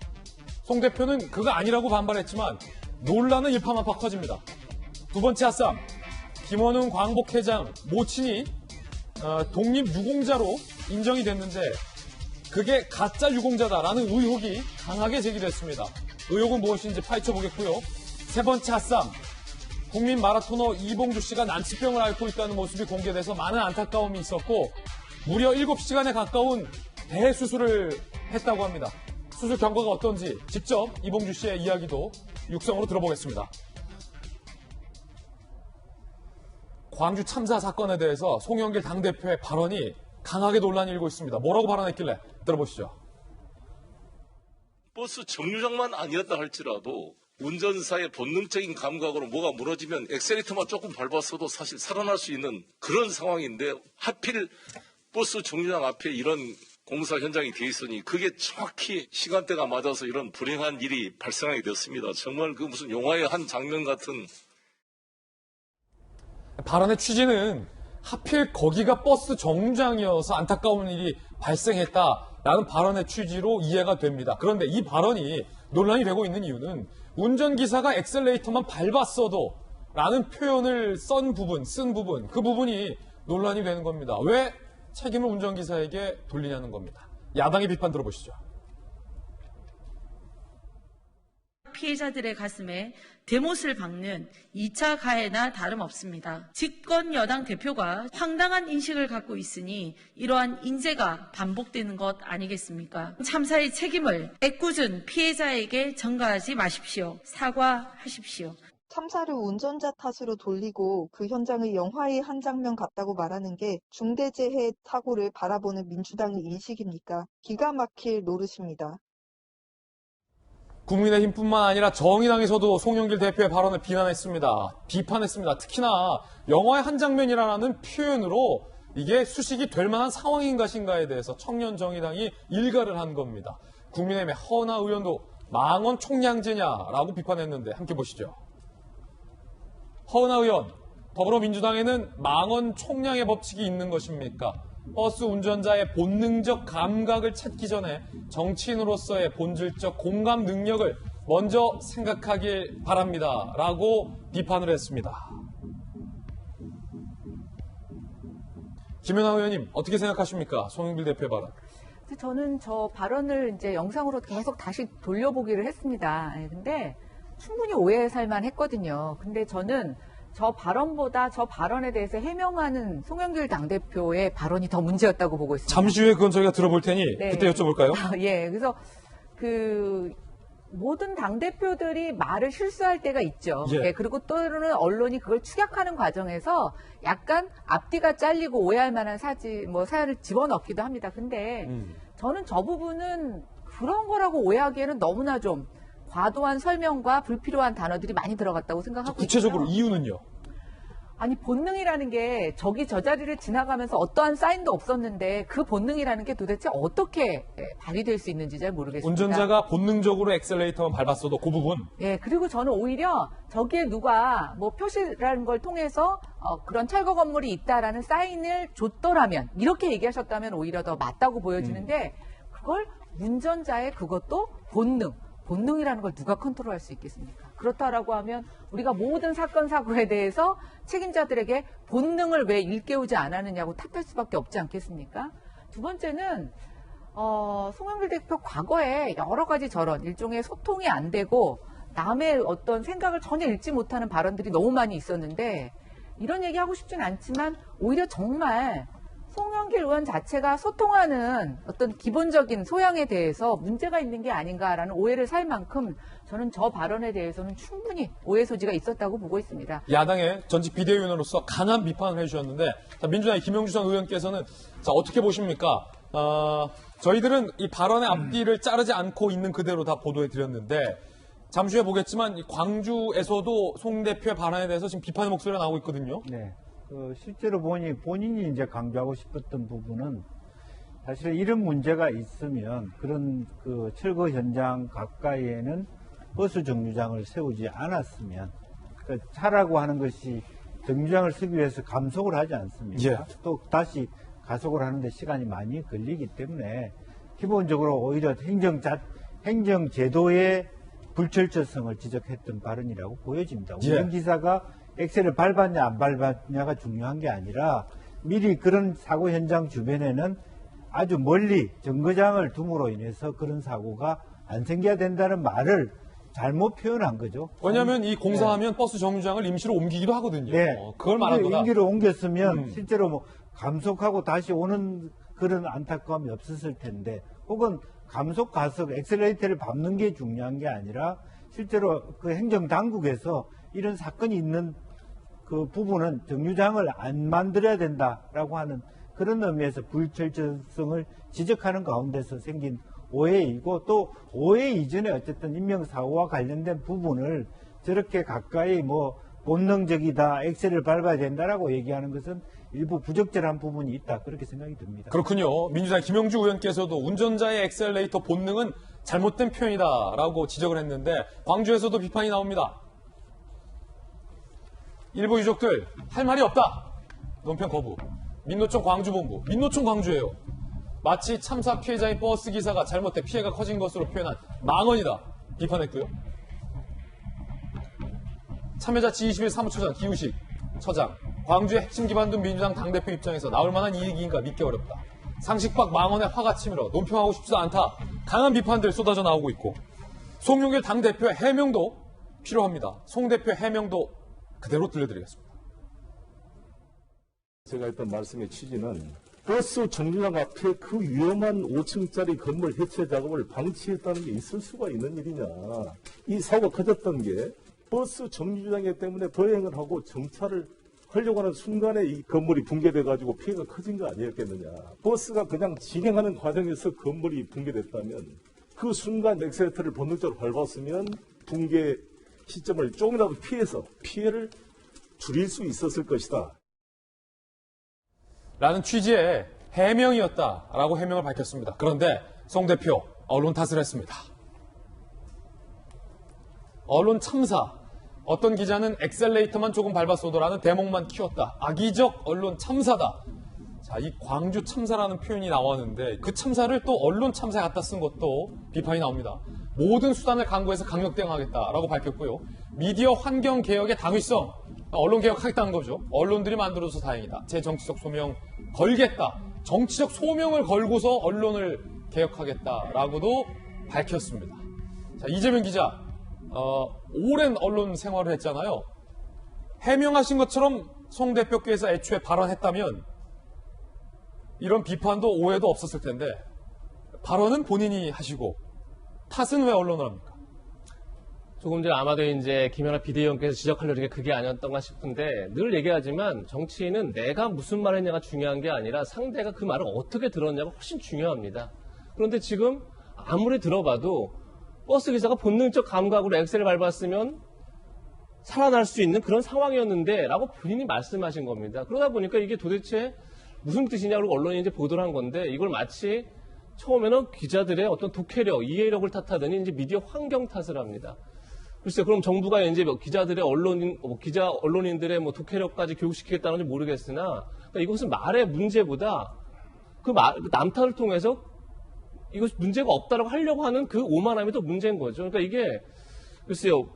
송 대표는 그거 아니라고 반발했지만 논란은 일파만파 커집니다. 두 번째 핫쌈, 김원웅 광복회장 모친이 독립유공자로 인정이 됐는데 그게 가짜 유공자다라는 의혹이 강하게 제기됐습니다. 의혹은 무엇인지 파헤쳐보겠고요. 세 번째 핫쌈, 국민 마라토너 이봉주 씨가 난치병을 앓고 있다는 모습이 공개돼서 많은 안타까움이 있었고 무려 7시간에 가까운 대수술을 했다고 합니다. 수술 경과가 어떤지 직접 이봉주 씨의 이야기도 육성으로 들어보겠습니다. 광주 참사 사건에 대해서 송영길 당대표의 발언이 강하게 논란이 일고 있습니다. 뭐라고 발언했길래 들어보시죠. 버스 정류장만 아니었다 할지라도 운전사의 본능적인 감각으로 뭐가 무너지면 엑셀레이터만 조금 밟았어도 사실 살아날 수 있는 그런 상황인데 하필 버스 정류장 앞에 이런 공사 현장이 돼 있으니 그게 정확히 시간대가 맞아서 이런 불행한 일이 발생하게 됐습니다. 정말 그 무슨 영화의 한 장면 같은. 발언의 취지는 하필 거기가 버스 정류장이어서 안타까운 일이 발생했다라는 발언의 취지로 이해가 됩니다. 그런데 이 발언이 논란이 되고 있는 이유는 운전기사가 엑셀레이터만 밟았어도 라는 표현을 쓴 부분, 그 부분이 논란이 되는 겁니다. 왜 책임을 운전기사에게 돌리냐는 겁니다. 야당의 비판 들어보시죠. 피해자들의 가슴에 대못을 박는 2차 가해나 다름없습니다. 집권 여당 대표가 황당한 인식을 갖고 있으니 이러한 인재가 반복되는 것 아니겠습니까? 참사의 책임을 애꿎은 피해자에게 전가하지 마십시오. 사과하십시오. 참사를 운전자 탓으로 돌리고 그 현장을 영화의 한 장면 같다고 말하는 게 중대재해 사고를 바라보는 민주당의 인식입니까? 기가 막힐 노릇입니다. 국민의힘뿐만 아니라 정의당에서도 송영길 대표의 발언을 비난했습니다. 비판했습니다. 특히나 영화의 한 장면이라는 표현으로 이게 수식이 될 만한 상황인 것인가에 대해서 청년정의당이 일가를 한 겁니다. 국민의힘의 허은하 의원도 망언 총량제냐라고 비판했는데 함께 보시죠. 허은하 의원, 더불어민주당에는 망언 총량의 법칙이 있는 것입니까? 버스 운전자의 본능적 감각을 찾기 전에 정치인으로서의 본질적 공감 능력을 먼저 생각하길 바랍니다. 라고 비판을 했습니다. 김연아 의원님, 어떻게 생각하십니까? 송영길 대표의 발언. 저는 저 발언을 이제 영상으로 계속 다시 돌려보기를 했습니다. 근데 충분히 오해살 만했거든요. 근데 저는 저 발언보다 저 발언에 대해서 해명하는 송영길 당대표의 발언이 더 문제였다고 보고 있습니다. 잠시 후에 그건 저희가 들어볼 테니 네. 그때 여쭤볼까요? 예, 그래서 모든 당대표들이 말을 실수할 때가 있죠. 예. 예, 그리고 또는 언론이 그걸 축약하는 과정에서 약간 앞뒤가 잘리고 오해할 만한 사연을 집어넣기도 합니다. 근데 저는 저 부분은 그런 거라고 오해하기에는 너무나 좀 과도한 설명과 불필요한 단어들이 많이 들어갔다고 생각하고 구체적으로 있고요. 이유는요? 아니 본능이라는 게 저기 저 자리를 지나가면서 어떠한 사인도 없었는데 그 본능이라는 게 도대체 어떻게 발휘될 수 있는지 잘 모르겠습니다. 운전자가 본능적으로 엑셀레이터만 밟았어도 그 부분. 예, 그리고 저는 오히려 저기에 누가 뭐 표시라는 걸 통해서 그런 철거 건물이 있다라는 사인을 줬더라면 이렇게 얘기하셨다면 오히려 더 맞다고 보여지는데 그걸 운전자의 그것도 본능이라는 걸 누가 컨트롤할 수 있겠습니까? 그렇다라고 하면 우리가 모든 사건 사고에 대해서 책임자들에게 본능을 왜 일깨우지 않았느냐고 탓할 수밖에 없지 않겠습니까? 두 번째는 송영길 대표 과거에 여러 가지 저런 일종의 소통이 안 되고 남의 어떤 생각을 전혀 읽지 못하는 발언들이 너무 많이 있었는데 이런 얘기하고 싶진 않지만 오히려 정말 송영길 의원 자체가 소통하는 어떤 기본적인 소양에 대해서 문제가 있는 게 아닌가라는 오해를 살 만큼 저는 저 발언에 대해서는 충분히 오해 소지가 있었다고 보고 있습니다. 야당의 전직 비대위원으로서 강한 비판을 해주셨는데 민주당의 김영주 전 의원께서는 어떻게 보십니까? 저희들은 이 발언의 앞뒤를 자르지 않고 있는 그대로 다 보도해드렸는데 잠시 후에 보겠지만 광주에서도 송 대표의 발언에 대해서 지금 비판의 목소리가 나오고 있거든요. 네. 실제로 보니 본인이 이제 강조하고 싶었던 부분은 사실 이런 문제가 있으면 그런 철거 현장 가까이에는 버스 정류장을 세우지 않았으면 차라고 하는 것이 정류장을 쓰기 위해서 감속을 하지 않습니까? 예. 또 다시 가속을 하는데 시간이 많이 걸리기 때문에 기본적으로 오히려 행정제도의 불철저성을 지적했던 발언이라고 보여집니다. 예. 운전기사가 엑셀을 밟았냐 안 밟았냐가 중요한 게 아니라 미리 그런 사고 현장 주변에는 아주 멀리 정거장을 둠으로 인해서 그런 사고가 안 생겨야 된다는 말을 잘못 표현한 거죠. 왜냐하면 이 공사하면 버스 정류장을 임시로 옮기기도 하거든요. 네. 그걸 말한 거다. 임기로 옮겼으면 실제로 뭐 감속하고 다시 오는 그런 안타까움이 없었을 텐데 혹은 감속 가속 엑셀레이터를 밟는 게 중요한 게 아니라 실제로 그 행정당국에서 이런 사건이 있는 그 부분은 정류장을 안 만들어야 된다라고 하는 그런 의미에서 불철저성을 지적하는 가운데서 생긴 오해이고, 또 오해 이전에 어쨌든 인명사고와 관련된 부분을 저렇게 가까이 뭐 본능적이다, 엑셀을 밟아야 된다라고 얘기하는 것은 일부 부적절한 부분이 있다, 그렇게 생각이 듭니다. 그렇군요. 민주당 김영주 의원께서도 운전자의 엑셀레이터 본능은 잘못된 표현이다라고 지적을 했는데 광주에서도 비판이 나옵니다. 일부 유족들 할 말이 없다. 논평 거부. 민노총 광주본부. 민노총 광주예요. 마치 참사 피해자인 버스 기사가 잘못돼 피해가 커진 것으로 표현한 망언이다. 비판했고요. 참여자 G21 사무처장 기우식 처장. 광주의 핵심 기반 둔 민주당 당대표 입장에서 나올 만한 이 얘기인가 믿기 어렵다. 상식 밖 망언에 화가 치밀어 논평하고 싶지도 않다. 강한 비판들 쏟아져 나오고 있고, 송영길 당대표의 해명도 필요합니다. 송 대표 해명도 그대로 들려드리겠습니다. 제가 했던 말씀의 취지는 버스 정류장 앞에 그 위험한 5층짜리 건물 해체 작업을 방치했다는 게 있을 수가 있는 일이냐. 이 사고가 커졌던 게 버스 정류장 때문에 더행을 하고 정차를 하려고 하는 순간에 이 건물이 붕괴돼가지고 피해가 커진 거 아니었겠느냐. 버스가 그냥 진행하는 과정에서 건물이 붕괴됐다면 그 순간 엑셀레이터를 본능적으로 밟았으면 붕괴 시점을 조금이라도 피해서 피해를 줄일 수 있었을 것이다. 라는 취지의 해명이었다라고 해명을 밝혔습니다. 그런데 송 대표 언론 탓을 했습니다. 언론 참사. 어떤 기자는 엑셀레이터만 조금 밟았어도라는 대목만 키웠다. 악의적 언론 참사다. 자, 이 광주 참사라는 표현이 나왔는데 그 참사를 또 언론 참사에 갖다 쓴 것도 비판이 나옵니다. 모든 수단을 강구해서 강력 대응하겠다라고 밝혔고요. 미디어 환경 개혁의 당위성, 언론 개혁하겠다는 거죠. 언론들이 만들어서 다행이다. 제 정치적 소명 걸겠다. 정치적 소명을 걸고서 언론을 개혁하겠다라고도 밝혔습니다. 자, 이재명 기자, 오랜 언론 생활을 했잖아요. 해명하신 것처럼 송 대표께서 애초에 발언했다면 이런 비판도 오해도 없었을 텐데 발언은 본인이 하시고 탓은 왜 언론을 합니까? 조금 전에 아마도 이제 김연아 비대위원께서 지적하려는 게 그게 아니었던가 싶은데, 늘 얘기하지만 정치인은 내가 무슨 말 했냐가 중요한 게 아니라 상대가 그 말을 어떻게 들었냐가 훨씬 중요합니다. 그런데 지금 아무리 들어봐도 버스 기사가 본능적 감각으로 엑셀을 밟았으면 살아날 수 있는 그런 상황이었는데 라고 본인이 말씀하신 겁니다. 그러다 보니까 이게 도대체 무슨 뜻이냐고 언론이 이제 보도를 한 건데, 이걸 마치 처음에는 기자들의 어떤 독해력, 이해력을 탓하더니 이제 미디어 환경 탓을 합니다. 글쎄, 그럼 정부가 이제 기자들의 언론인들의 뭐 독해력까지 교육시키겠다는지 모르겠으나, 그러니까 이것은 말의 문제보다 남 탓을 통해서 이것이 문제가 없다라고 하려고 하는 그 오만함이 더 문제인 거죠. 그러니까 이게, 글쎄요,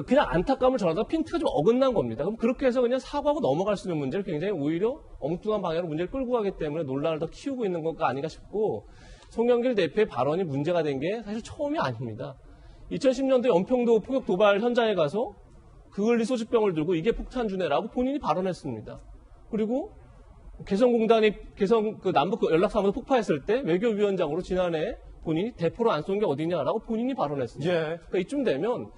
그냥 안타까움을 전하다가 핀트가 좀 어긋난 겁니다. 그럼 그렇게 해서 그냥 사과하고 넘어갈 수 있는 문제를 굉장히 오히려 엉뚱한 방향으로 문제를 끌고 가기 때문에 논란을 더 키우고 있는 것가 아닌가 싶고, 송영길 대표의 발언이 문제가 된 게 사실 처음이 아닙니다. 2010년도 연평도 폭격 도발 현장에 가서 그을리 소주병을 들고 이게 폭탄주네라고 본인이 발언했습니다. 그리고 개성공단이 남북 연락사무소 폭파했을 때 외교위원장으로 지난해 본인이 대포로 안 쏜 게 어디냐라고 본인이 발언했습니다. 예. 그러니까 이쯤 되면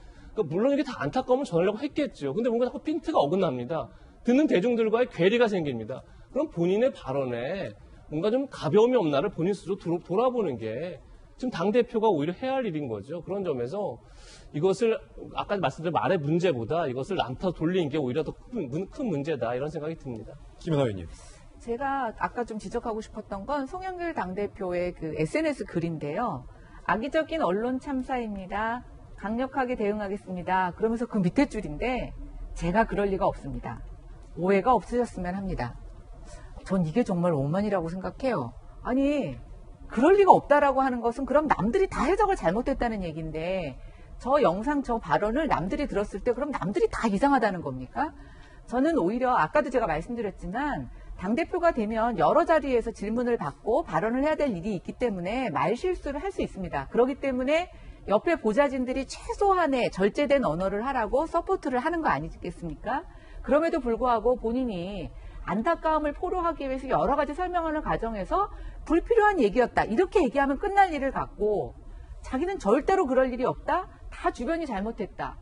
물론 이게 다 안타까움을 전하려고 했겠죠. 근데 뭔가 자꾸 핀트가 어긋납니다. 듣는 대중들과의 괴리가 생깁니다. 그럼 본인의 발언에 뭔가 좀 가벼움이 없나를 본인 스스로 돌아보는 게 지금 당대표가 오히려 해야 할 일인 거죠. 그런 점에서 이것을 아까 말씀드린 말의 문제보다 이것을 남탓 돌리는 게 오히려 더 큰 문제다, 이런 생각이 듭니다. 김연아 의원님. 제가 아까 좀 지적하고 싶었던 건 송영길 당대표의 그 SNS 글인데요. 악의적인 언론 참사입니다. 강력하게 대응하겠습니다. 그러면서 그 밑에 줄인데 제가 그럴 리가 없습니다. 오해가 없으셨으면 합니다. 전 이게 정말 오만이라고 생각해요. 아니, 그럴 리가 없다라고 하는 것은 그럼 남들이 다 해석을 잘못했다는 얘기인데, 저 영상, 저 발언을 남들이 들었을 때 그럼 남들이 다 이상하다는 겁니까? 저는 오히려 아까도 제가 말씀드렸지만 당대표가 되면 여러 자리에서 질문을 받고 발언을 해야 될 일이 있기 때문에 말실수를 할 수 있습니다. 그렇기 때문에 옆에 보좌진들이 최소한의 절제된 언어를 하라고 서포트를 하는 거 아니겠습니까? 그럼에도 불구하고 본인이 안타까움을 포로하기 위해서 여러 가지 설명하는 과정에서 불필요한 얘기였다, 이렇게 얘기하면 끝날 일을 갖고 자기는 절대로 그럴 일이 없다, 다 주변이 잘못했다.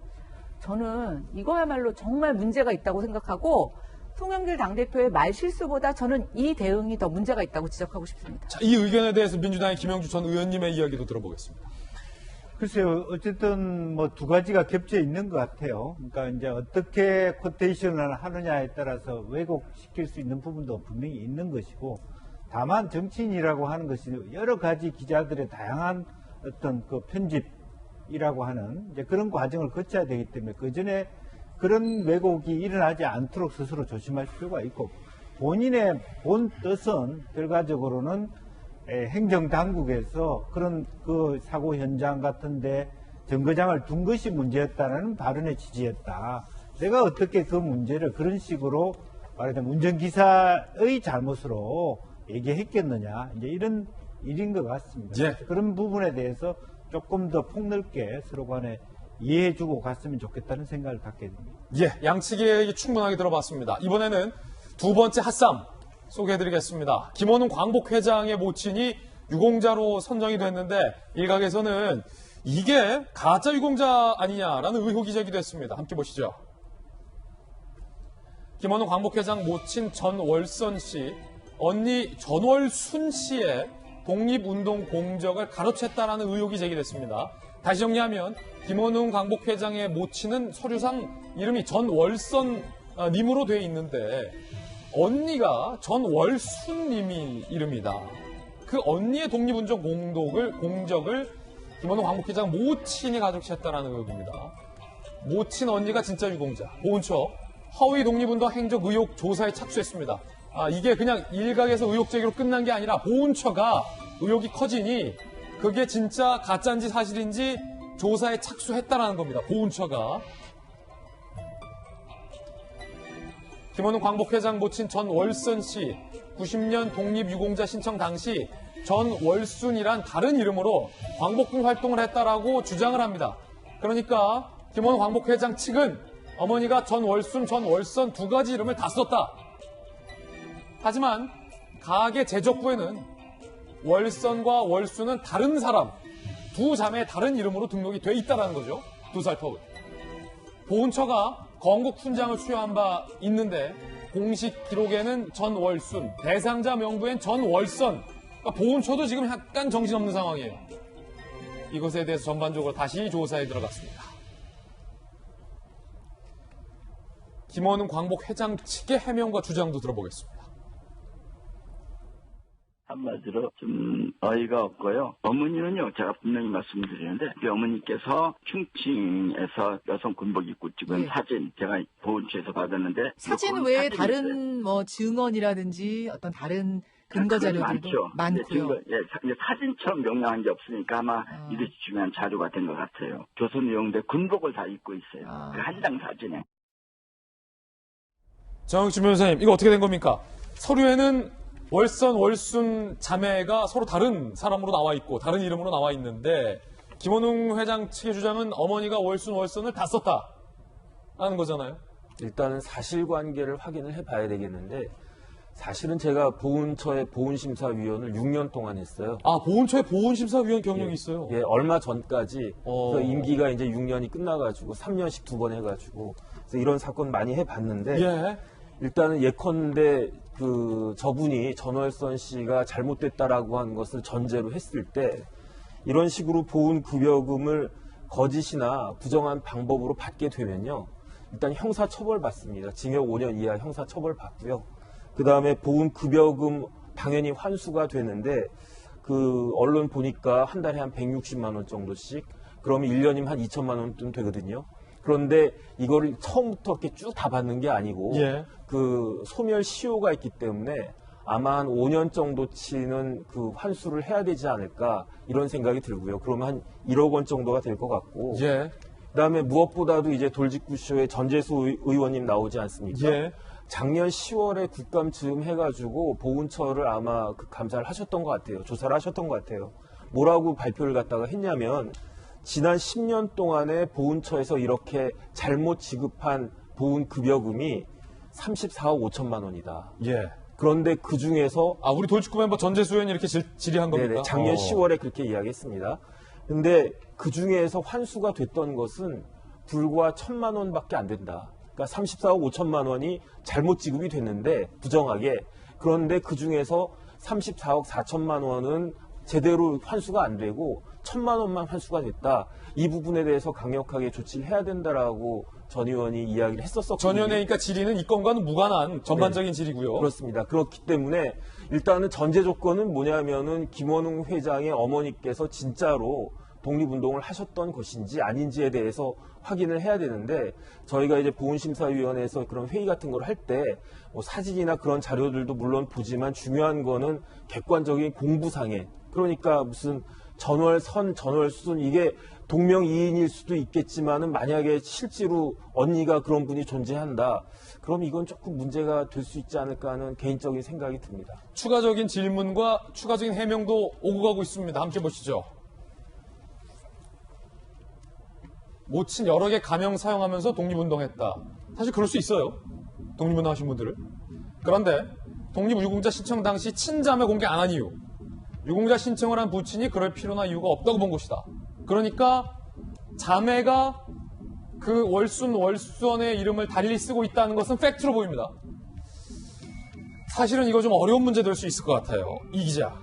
저는 이거야말로 정말 문제가 있다고 생각하고 송영길 당대표의 말 실수보다 저는 이 대응이 더 문제가 있다고 지적하고 싶습니다. 자, 이 의견에 대해서 민주당의 김영주 전 의원님의 이야기도 들어보겠습니다. 글쎄요, 어쨌든 뭐 두 가지가 겹쳐 있는 것 같아요. 그러니까 이제 어떻게 코테이션을 하느냐에 따라서 왜곡시킬 수 있는 부분도 분명히 있는 것이고, 다만 정치인이라고 하는 것이 여러 가지 기자들의 다양한 어떤 그 편집이라고 하는 이제 그런 과정을 거쳐야 되기 때문에 그 전에 그런 왜곡이 일어나지 않도록 스스로 조심할 필요가 있고, 본인의 본 뜻은 결과적으로는 행정당국에서 그런 그 사고 현장 같은데 정거장을 둔 것이 문제였다는 발언의 취지였다. 내가 어떻게 그 문제를 그런 식으로 말하자면 운전기사의 잘못으로 얘기했겠느냐. 이제 이런 일인 것 같습니다. 예. 그런 부분에 대해서 조금 더 폭넓게 서로 간에 이해해주고 갔으면 좋겠다는 생각을 갖게 됩니다. 예, 양측의 얘기 충분하게 들어봤습니다. 이번에는 두 번째 핫쌈 소개해드리겠습니다. 김원웅 광복회장의 모친이 유공자로 선정이 됐는데 일각에서는 이게 가짜 유공자 아니냐라는 의혹이 제기됐습니다. 함께 보시죠. 김원웅 광복회장 모친 전월선 씨, 언니 전월순 씨의 독립운동 공적을 가로챘다라는 의혹이 제기됐습니다. 다시 정리하면 김원웅 광복회장의 모친은 서류상 이름이 전월선 님으로 되어 있는데 언니가 전월순님이 이름이다. 그 언니의 독립운동 공적을 김원웅 광복회장 모친이 가져갔다는 의혹입니다. 모친 언니가 진짜 유공자. 보훈처 허위 독립운동 행적 의혹 조사에 착수했습니다. 이게 그냥 일각에서 의혹 제기로 끝난 게 아니라 보훈처가 의혹이 커지니 그게 진짜 가짜인지 사실인지 조사에 착수했다라는 겁니다. 보훈처가. 김원웅 광복회장 모친 전월선 씨, 90년 독립유공자 신청 당시 전월순이란 다른 이름으로 광복군 활동을 했다라고 주장을 합니다. 그러니까 김원웅 광복회장 측은 어머니가 전월순, 전월선 두 가지 이름을 다 썼다. 하지만 가계 제적부에는 월선과 월순은 다른 사람, 두 자매의 다른 이름으로 등록이 돼 있다는 거죠. 두 살법은. 보훈처가 건국 훈장을 수여한 바 있는데 공식 기록에는 전월순, 대상자 명부엔 전월선. 그러니까 보훈처도 지금 약간 정신없는 상황이에요. 이것에 대해서 전반적으로 다시 조사에 들어갔습니다. 김원웅 광복회장 측의 해명과 주장도 들어보겠습니다. 한마디로 좀 어이가 없고요. 어머니는요, 제가 분명히 말씀드리는데, 우리 어머니께서 충칭에서 여성 군복 입고 찍은 사진, 제가 보훈처에서 받았는데, 사진 외에 다른 뭐 증언이라든지 어떤 다른 근거 자료들도 많고요. 사진처럼 명량한 게 없으니까 아마 이것이 중요한 자료가 된 것 같아요. 교선 내용대 군복을 다 입고 있어요. 그 한 장 사진에. 정영춘 변호사님, 이거 어떻게 된 겁니까? 서류에는 월선, 월순 자매가 서로 다른 사람으로 나와 있고 다른 이름으로 나와 있는데 김원웅 회장 측의 주장은 어머니가 월순, 월선을 다 썼다라는 거잖아요. 일단은 사실관계를 확인을 해봐야 되겠는데 사실은 제가 보훈처의 보훈심사위원을 6년 동안 했어요. 보훈처의 보훈심사위원 경력이 있어요? 예, 얼마 전까지. 그래서 임기가 이제 6년이 끝나가지고 3년씩 2번 해가지고 그래서 이런 사건 많이 해봤는데 일단은 예컨대 저분이 전월선 씨가 잘못됐다라고 하는 것을 전제로 했을 때 이런 식으로 보훈급여금을 거짓이나 부정한 방법으로 받게 되면요. 일단 형사처벌 받습니다. 징역 5년 이하 형사처벌 받고요. 그 다음에 보훈급여금 당연히 환수가 되는데 언론 보니까 한 달에 한 160만 원 정도씩 그러면 1년이면 한 2천만 원쯤 되거든요. 그런데 이거를 처음부터 이렇게 쭉 다 받는 게 아니고 소멸 시효가 있기 때문에 아마 한 5년 정도치는 환수를 해야 되지 않을까 이런 생각이 들고요. 그러면 한 1억 원 정도가 될 것 같고 그다음에 무엇보다도 이제 돌직구쇼에 전재수 의원님 나오지 않습니까? 작년 10월에 국감 즈음해가지고 보훈처를 아마 감사를 하셨던 것 같아요. 조사를 하셨던 것 같아요. 뭐라고 발표를 갖다가 했냐면 지난 10년 동안에 보훈처에서 이렇게 잘못 지급한 보훈급여금이 34억 5천만 원이다. 그런데 그 중에서 우리 돌직구 멤버 전재수 의원이 이렇게 질의한 겁니까? 네네, 작년 10월에 그렇게 이야기했습니다. 근데 그 중에서 환수가 됐던 것은 불과 1,000만 원밖에 안 된다. 그러니까 34억 5천만 원이 잘못 지급이 됐는데 부정하게. 그런데 그중에서 34억 4천만 원은 제대로 환수가 안 되고 1,000만 원만 환수가 됐다. 이 부분에 대해서 강력하게 조치를 해야 된다라고 전 의원이 이야기를 했었었거든요. 전 의원의 그러니까 질의는 이 건과는 무관한 전반적인 질의고요. 그렇습니다. 그렇기 때문에 일단은 전제 조건은 뭐냐면은 김원웅 회장의 어머니께서 진짜로 독립운동을 하셨던 것인지 아닌지에 대해서 확인을 해야 되는데 저희가 이제 보훈심사위원회에서 그런 회의 같은 걸 할 때 뭐 사진이나 그런 자료들도 물론 보지만 중요한 거는 객관적인 공부상에 그러니까 무슨 전월선, 전월순 이게 동명이인일 수도 있겠지만은 만약에 실제로 언니가 그런 분이 존재한다. 그럼 이건 조금 문제가 될 수 있지 않을까 하는 개인적인 생각이 듭니다. 추가적인 질문과 추가적인 해명도 오고 가고 있습니다. 함께 보시죠. 모친 여러 개 가명 사용하면서 독립운동했다. 사실 그럴 수 있어요. 독립운동 하신 분들을. 그런데 독립유공자 신청 당시 친자매 공개 안 한 이유. 유공자 신청을 한 부친이 그럴 필요나 이유가 없다고 본 것이다. 그러니까 자매가 그 월순의 이름을 달리 쓰고 있다는 것은 팩트로 보입니다. 사실은 이거 좀 어려운 문제 될 수 있을 것 같아요. 이 기자.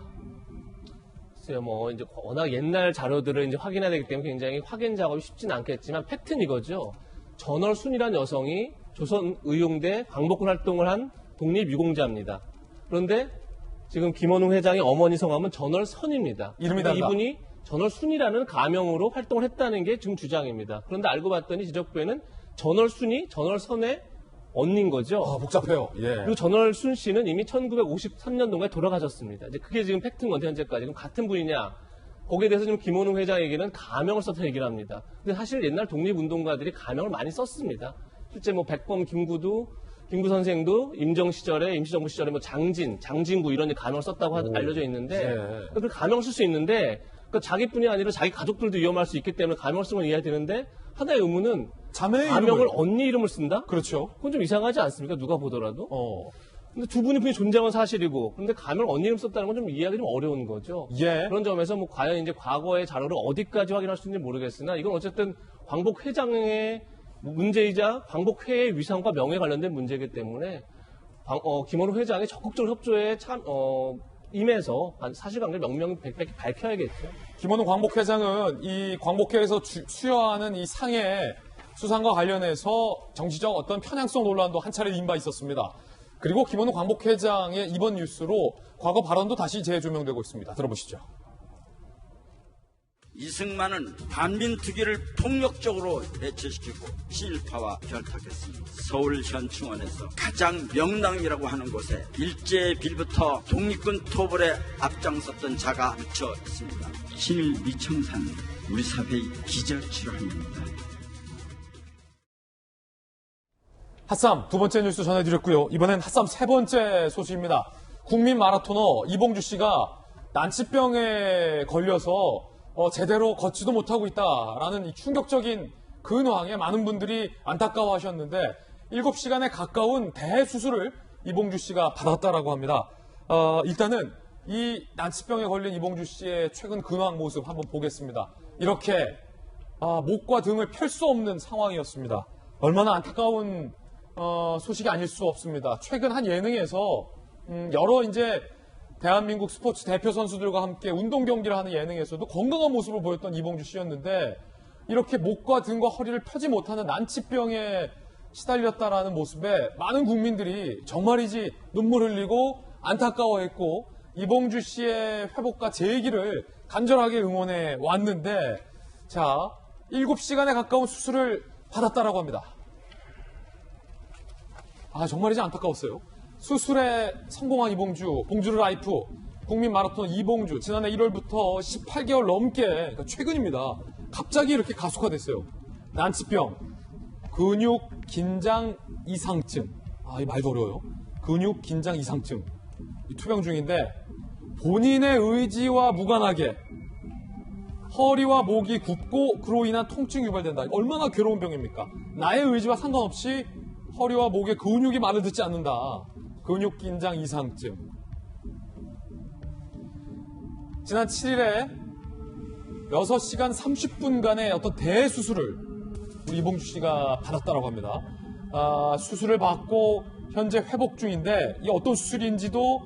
글쎄요, 뭐, 이제 워낙 옛날 자료들을 이제 확인해야 되기 때문에 굉장히 확인 작업이 쉽지는 않겠지만, 팩트는 이거죠. 전월순이라는 여성이 조선 의용대 광복군 활동을 한 독립유공자입니다. 그런데 지금 김원웅 회장의 어머니 성함은 전월선입니다. 이름이 달라. 이분이 전월순이라는 가명으로 활동을 했다는 게 지금 주장입니다. 그런데 알고 봤더니 지적부에는 전월순이 전월선의 언니인 거죠. 아, 복잡해요. 예. 그리고 전월순 씨는 이미 1953년도에 돌아가셨습니다. 이제 그게 지금 팩트인 건데 현재까지 그럼 같은 분이냐? 거기에 대해서 지금 김원웅 회장에게는 가명을 써서 얘기를 합니다. 근데 사실 옛날 독립운동가들이 가명을 많이 썼습니다. 실제 뭐 백범 김구 선생도 임정 시절에 임시정부 시절에 뭐 장진구 이런 가명을 썼다고 알려져 있는데 그 가명을 쓸 수 있는데 그 자기뿐이 아니라 자기 가족들도 위험할 수 있기 때문에 가명을 쓰면 이해가 되는데 하나의 의문은 가명을 언니 이름을 쓴다? 그렇죠. 그건 좀 이상하지 않습니까? 누가 보더라도. 근데 두 분이 분이 존재한 사실이고, 근데 가명을 언니 이름 썼다는 건 좀 이해하기 좀 어려운 거죠. 예. 그런 점에서 뭐 과연 이제 과거의 자료를 어디까지 확인할 수 있는지 모르겠으나 이건 어쨌든 광복 회장의 문제이자 광복 회의 위상과 명예에 관련된 문제이기 때문에 김원웅 회장이 적극적으로 협조에 임해서 사실관계를 명명히 백백히 밝혀야겠죠. 김원웅 광복 회장은 이 광복회에서 수여하는 이 상의 수상과 관련해서 정치적 어떤 편향성 논란도 한 차례 인바 있었습니다. 그리고 김원웅 광복 회장의 이번 뉴스로 과거 발언도 다시 재조명되고 있습니다. 들어보시죠. 이승만은 반민특위를 폭력적으로 대체시키고 친일파와 결탁했습니다. 서울 현충원에서 가장 명당이라고 하는 곳에 일제 빌부터 독립군 토벌에 앞장섰던 자가 묻혀 있습니다. 친일 미청산 우리 사회의 기저질환입니다. 핫삼 두 번째 뉴스 전해드렸고요. 이번엔 핫삼 세 번째 소식입니다. 국민 마라토너 이봉주 씨가 난치병에 걸려서 제대로 걷지도 못하고 있다라는 이 충격적인 근황에 많은 분들이 안타까워하셨는데 7시간에 가까운 대수술을 이봉주 씨가 받았다라고 합니다. 일단은 이 난치병에 걸린 이봉주 씨의 최근 근황 모습 한번 보겠습니다. 이렇게 목과 등을 펼 수 없는 상황이었습니다. 얼마나 안타까운 소식이 아닐 수 없습니다. 최근 한 예능에서 여러 이제 대한민국 스포츠 대표 선수들과 함께 운동 경기를 하는 예능에서도 건강한 모습을 보였던 이봉주 씨였는데 이렇게 목과 등과 허리를 펴지 못하는 난치병에 시달렸다라는 모습에 많은 국민들이 정말이지 눈물 흘리고 안타까워했고 이봉주 씨의 회복과 재기를 간절하게 응원해 왔는데 자 7시간에 가까운 수술을 받았다라고 합니다. 정말이지 안타까웠어요. 수술에 성공한 이봉주, 봉주르 라이프, 국민 마라톤 이봉주, 지난해 1월부터 18개월 넘게, 그러니까 최근입니다. 갑자기 이렇게 가속화됐어요. 난치병, 근육 긴장 이상증. 이 말도 어려워요. 근육 긴장 이상증. 투병 중인데, 본인의 의지와 무관하게 허리와 목이 굽고 그로 인한 통증이 유발된다. 얼마나 괴로운 병입니까? 나의 의지와 상관없이 허리와 목에 근육이 말을 듣지 않는다. 근육 긴장 이상증. 지난 7일에 6시간 30분간의 어떤 대수술을 우리 이봉주 씨가 받았다라고 합니다. 수술을 받고 현재 회복 중인데 이 어떤 수술인지도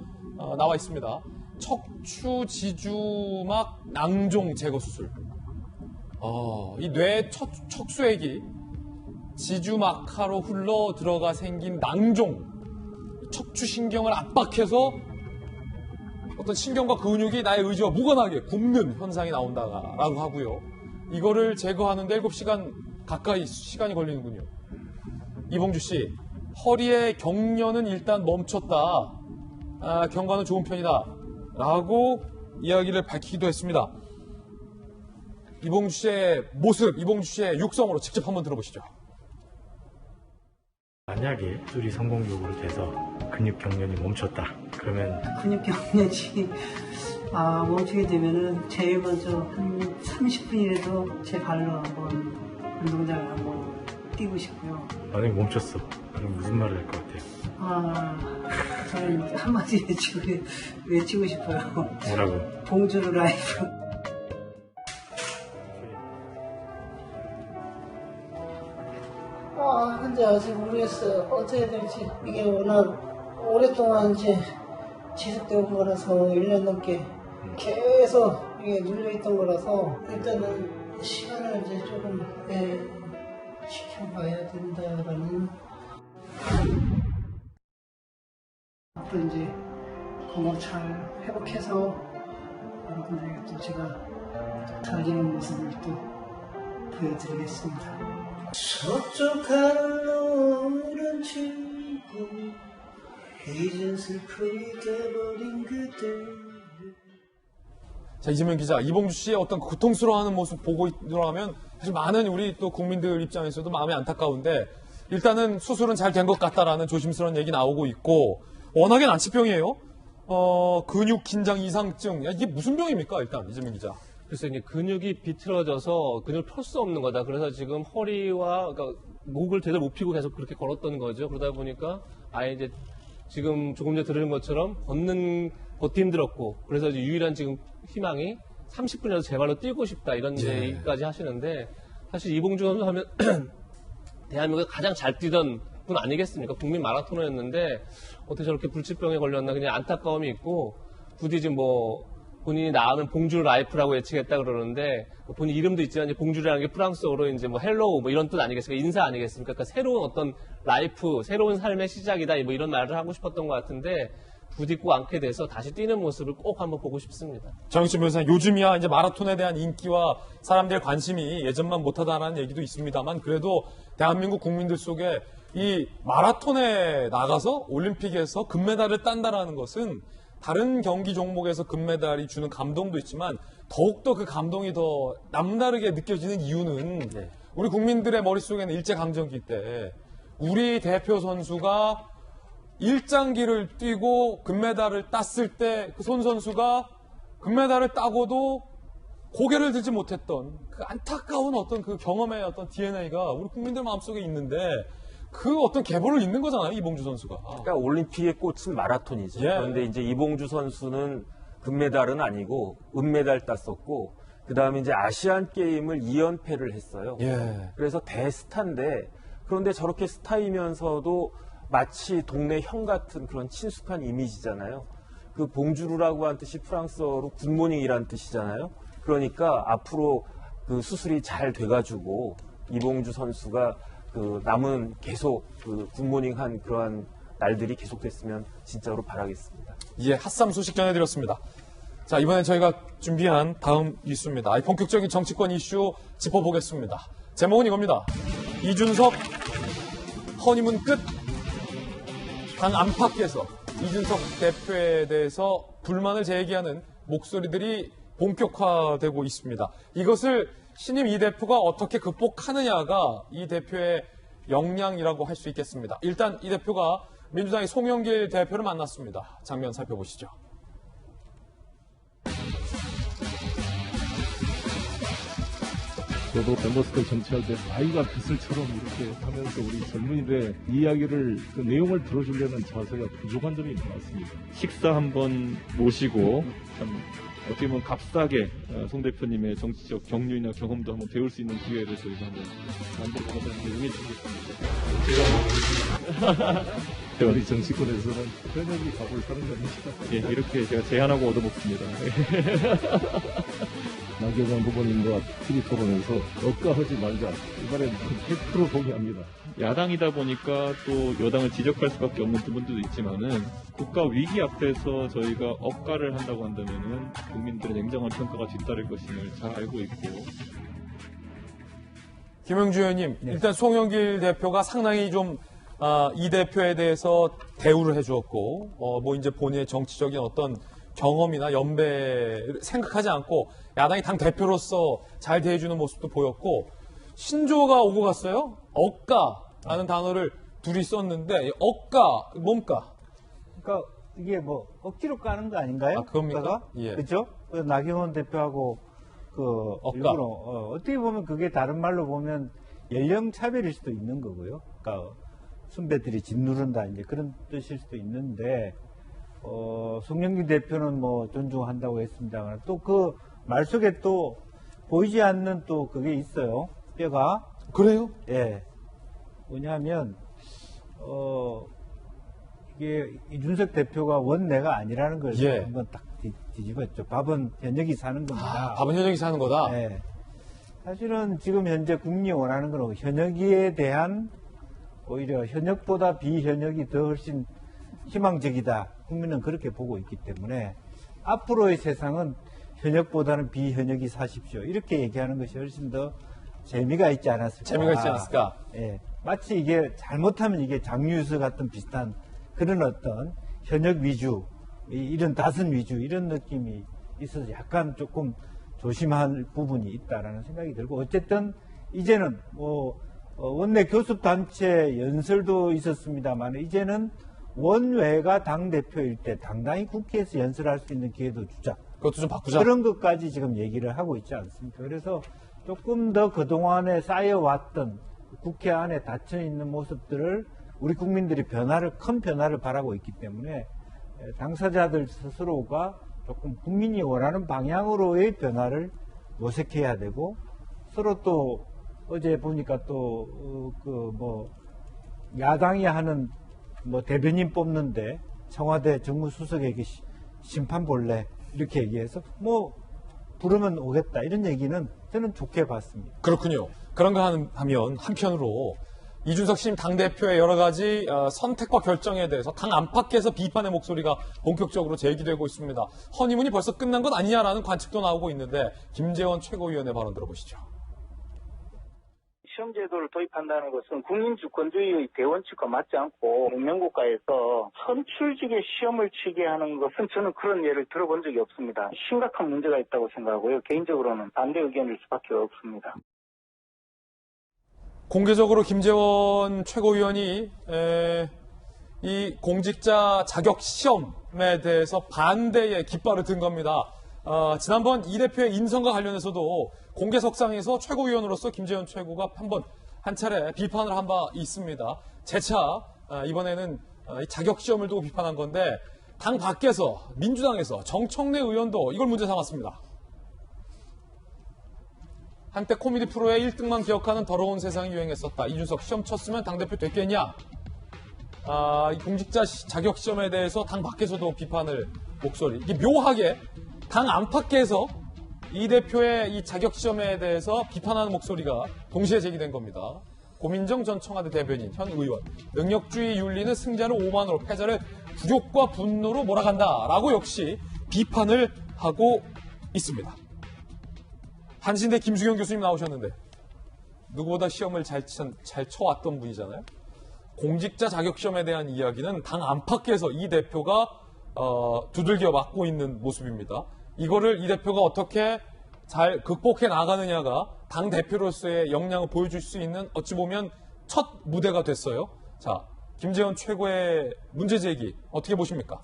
나와 있습니다. 척추 지주막 낭종 제거 수술. 이 뇌 척수액이 지주막하로 흘러 들어가 생긴 낭종, 척추신경을 압박해서 어떤 신경과 근육이 나의 의지와 무관하게 굽는 현상이 나온다라고 하고요. 이거를 제거하는데 7시간 가까이 시간이 걸리는군요. 이봉주 씨, 허리의 경련은 일단 멈췄다. 경과는 좋은 편이다. 라고 이야기를 밝히기도 했습니다. 이봉주 씨의 모습, 이봉주 씨의 육성으로 직접 한번 들어보시죠. 만약에 수술이 성공적으로 돼서 근육 경련이 멈췄다. 그러면 근육 경련이 멈추게 되면은 제일 먼저 한 30분이라도 제 발로 한번 운동장을 한번 뛰고 싶고요. 만약에 멈췄어. 그럼 무슨 말을 할 것 같아요? 저는 한마디 외치고 싶어요. 뭐라고? 봉주루 라이프. 근데 아직 모르겠어요. 어떻게 될지. 이게 워낙 오랫동안 이제 지속되고 거라서 1년 넘게 계속 이게 눌려있던 거라서 일단은 시간을 이제 조금 지켜봐야 된다라는. 앞으로 이제 건강 잘 회복해서 여러분들에게 또 제가 달리는 모습을 또 보여드리겠습니다. 서쪽 하늘은 지고 이젠 슬픔이 돼버린 그대. 자, 이재명 기자, 이봉주 씨의 어떤 고통스러워하는 모습 보고 있더라면 사실 많은 우리 또 국민들 입장에서도 마음이 안타까운데 일단은 수술은 잘 된 것 같다라는 조심스러운 얘기 나오고 있고 워낙에 난치병이에요. 근육 긴장 이상증. 이게 무슨 병입니까? 일단 이재명 기자. 글쎄, 이제 근육이 비틀어져서 근육을 펼 수 없는 거다. 그래서 지금 허리와, 그러니까 목을 제대로 못 펴고 계속 그렇게 걸었던 거죠. 그러다 보니까 아예 이제 지금 조금 전에 들은 것처럼 걷기 힘들었고, 그래서 이제 유일한 지금 희망이 30분이라도 제 발로 뛰고 싶다. 이런 얘기까지 하시는데, 사실 이봉주 선수 하면 대한민국에서 가장 잘 뛰던 분 아니겠습니까? 국민 마라토너였는데, 어떻게 저렇게 불치병에 걸렸나 그냥 안타까움이 있고, 부디 지금 본인이 나오면 봉주루 라이프라고 외치겠다 그러는데 본인 이름도 있지만 이제 봉주루라는 게 프랑스어로 이제 헬로우 이런 뜻 아니겠습니까? 인사 아니겠습니까? 그러니까 새로운 어떤 라이프, 새로운 삶의 시작이다 이런 말을 하고 싶었던 것 같은데 부디 꼭 않게 돼서 다시 뛰는 모습을 꼭 한번 보고 싶습니다. 정익준 변호사님, 요즘이야 이제 마라톤에 대한 인기와 사람들의 관심이 예전만 못하다라는 얘기도 있습니다만 그래도 대한민국 국민들 속에 이 마라톤에 나가서 올림픽에서 금메달을 딴다라는 것은 다른 경기 종목에서 금메달이 주는 감동도 있지만 더욱더 그 감동이 더 남다르게 느껴지는 이유는 우리 국민들의 머릿속에는 일제강점기 때 우리 대표 선수가 일장기를 뛰고 금메달을 땄을 때 그 손 선수가 금메달을 따고도 고개를 들지 못했던 그 안타까운 어떤 그 경험의 어떤 DNA가 우리 국민들 마음속에 있는데 그 어떤 계보를 잇는 거잖아요, 이봉주 선수가. 그러니까 올림픽의 꽃은 마라톤이죠. 그런데 이제 이봉주 선수는 금메달은 아니고 은메달 땄었고, 그 다음에 이제 아시안 게임을 2연패를 했어요. 그래서 대스타인데, 그런데 저렇게 스타이면서도 마치 동네 형 같은 그런 친숙한 이미지잖아요. 그 봉주루라고 한 뜻이 프랑스어로 굿모닝이라는 뜻이잖아요. 그러니까 앞으로 그 수술이 잘 돼가지고 이봉주 선수가 그 남은 계속 그 굿모닝한 그러한 날들이 계속됐으면 진짜로 바라겠습니다. 핫삼 소식 전해드렸습니다. 자, 이번엔 저희가 준비한 다음 이슈입니다. 본격적인 정치권 이슈 짚어보겠습니다. 제목은 이겁니다. 이준석 허니문 끝. 당 안팎에서 이준석 대표에 대해서 불만을 제기하는 목소리들이 본격화되고 있습니다. 이것을 신임 이 대표가 어떻게 극복하느냐가 이 대표의 역량이라고 할 수 있겠습니다. 일단 이 대표가 민주당의 송영길 대표를 만났습니다. 장면 살펴보시죠. 저도 멤버스 때 정치할 때 아이가 빗을처럼 이렇게 하면서 우리 젊은이들의 이야기를 그 내용을 들어주려는 자세가 부족한 점이 많았습니다. 식사 한번 모시고 참 어떻게 보면 값싸게 송 대표님의 정치적 경륜이나 경험도 한번 배울 수 있는 기회를 저희가 한번 만들어서 응해 주겠습니다. 우리 정치권에서는 현역이 밥을 사는 겁니다. 예, 이렇게 제가 제안하고 얻어먹습니다. 나경원 후보님과 TV 토론에서 억까하지 말자. 이번엔 100% 동의합니다. 야당이다 보니까 또 여당을 지적할 수밖에 없는 부분도 있지만은 국가 위기 앞에서 저희가 억까를 한다고 한다면은 국민들의 냉정한 평가가 뒤따를 것임을 잘 알고 있고. 김영주 의원님, 일단 송영길 대표가 상당히 좀 이 대표에 대해서 대우를 해주었고, 뭐 이제 본인의 정치적인 어떤 경험이나 연배를 생각하지 않고 야당이 당 대표로서 잘 대해주는 모습도 보였고, 신조어가 오고 갔어요. 억까라는 단어를 둘이 썼는데, 억까 뭡니까? 그러니까 이게 뭐 억지로 까는 거 아닌가요? 그겁니까? 예. 그렇죠? 나경원 대표하고 일부러 어떻게 보면 그게 다른 말로 보면 연령 차별일 수도 있는 거고요. 그러니까 선배들이 짓누른다 이제 그런 뜻일 수도 있는데 송영길 대표는 뭐 존중한다고 했습니다만 또 그 말 속에 또 보이지 않는 또 그게 있어요. 뼈가. 그래요? 예. 뭐냐면 이게 이준석 대표가 원내가 아니라는 걸 한번 딱 뒤집었죠. 밥은 현역이 사는 겁니다. 밥은 현역이 사는 거다? 네. 사실은 지금 현재 국민이 원하는 건 현역에 대한 오히려 현역보다 비현역이 더 훨씬 희망적이다. 국민은 그렇게 보고 있기 때문에 앞으로의 세상은 현역보다는 비현역이 사십시오. 이렇게 얘기하는 것이 훨씬 더 재미가 있지 않았을까. 재미가 있지 않았을까. 예. 마치 이게 잘못하면 이게 장유수 같은 비슷한 그런 어떤 현역 위주, 이런 다선 위주 이런 느낌이 있어서 약간 조금 조심할 부분이 있다라는 생각이 들고 어쨌든 이제는 뭐 원내 교섭단체 연설도 있었습니다만 이제는 원외가 당대표일 때 당당히 국회에서 연설할 수 있는 기회도 주자. 그것도 좀 바꾸자. 그런 것까지 지금 얘기를 하고 있지 않습니까? 그래서 조금 더 그동안에 쌓여왔던 국회 안에 닫혀있는 모습들을 우리 국민들이 큰 변화를 바라고 있기 때문에 당사자들 스스로가 조금 국민이 원하는 방향으로의 변화를 모색해야 되고 서로 또 어제 보니까 또 야당이 하는 뭐 대변인 뽑는데 청와대 정무수석에게 심판 볼래 이렇게 얘기해서 뭐 부르면 오겠다 이런 얘기는 저는 좋게 봤습니다. 그렇군요. 그런가 하면 한편으로 이준석 신임 당대표의 여러 가지 선택과 결정에 대해서 당 안팎에서 비판의 목소리가 본격적으로 제기되고 있습니다. 허니문이 벌써 끝난 것 아니냐라는 관측도 나오고 있는데 김재원 최고위원의 발언 들어보시죠. 시험제도를 도입한다는 것은 국민주권주의의 대원칙과 맞지 않고 문명국가에서 선출직의 시험을 치게 하는 것은 저는 그런 예를 들어본 적이 없습니다. 심각한 문제가 있다고 생각하고요. 개인적으로는 반대 의견일 수밖에 없습니다. 공개적으로 김재원 최고위원이 이 공직자 자격 시험에 대해서 반대의 깃발을 든 겁니다. 지난번 이 대표의 인선과 관련해서도 공개석상에서 최고위원으로서 김재원 최고가 한 차례 비판을 한 바 있습니다. 재차 이번에는 자격 시험을 두고 비판한 건데 당 밖에서 민주당에서 정청래 의원도 이걸 문제 삼았습니다. 한때 코미디 프로의 1등만 기억하는 더러운 세상이 유행했었다. 이준석 시험 쳤으면 당대표 됐겠냐? 이 공직자 자격 시험에 대해서 당 밖에서도 비판을 목소리. 이게 묘하게 당 안팎에서 이 대표의 이 자격 시험에 대해서 비판하는 목소리가 동시에 제기된 겁니다. 고민정 전 청와대 대변인, 현 의원. 능력주의 윤리는 승자를 오만으로 패자를 굴욕과 분노로 몰아간다라고 역시 비판을 하고 있습니다. 한신대 김수경 교수님 나오셨는데 누구보다 시험을 잘 쳐왔던 분이잖아요. 공직자 자격시험에 대한 이야기는 당 안팎에서 이 대표가 두들겨 맞고 있는 모습입니다. 이거를 이 대표가 어떻게 잘 극복해 나가느냐가 당 대표로서의 역량을 보여줄 수 있는 어찌 보면 첫 무대가 됐어요. 자, 김재원 최고의 문제 제기 어떻게 보십니까?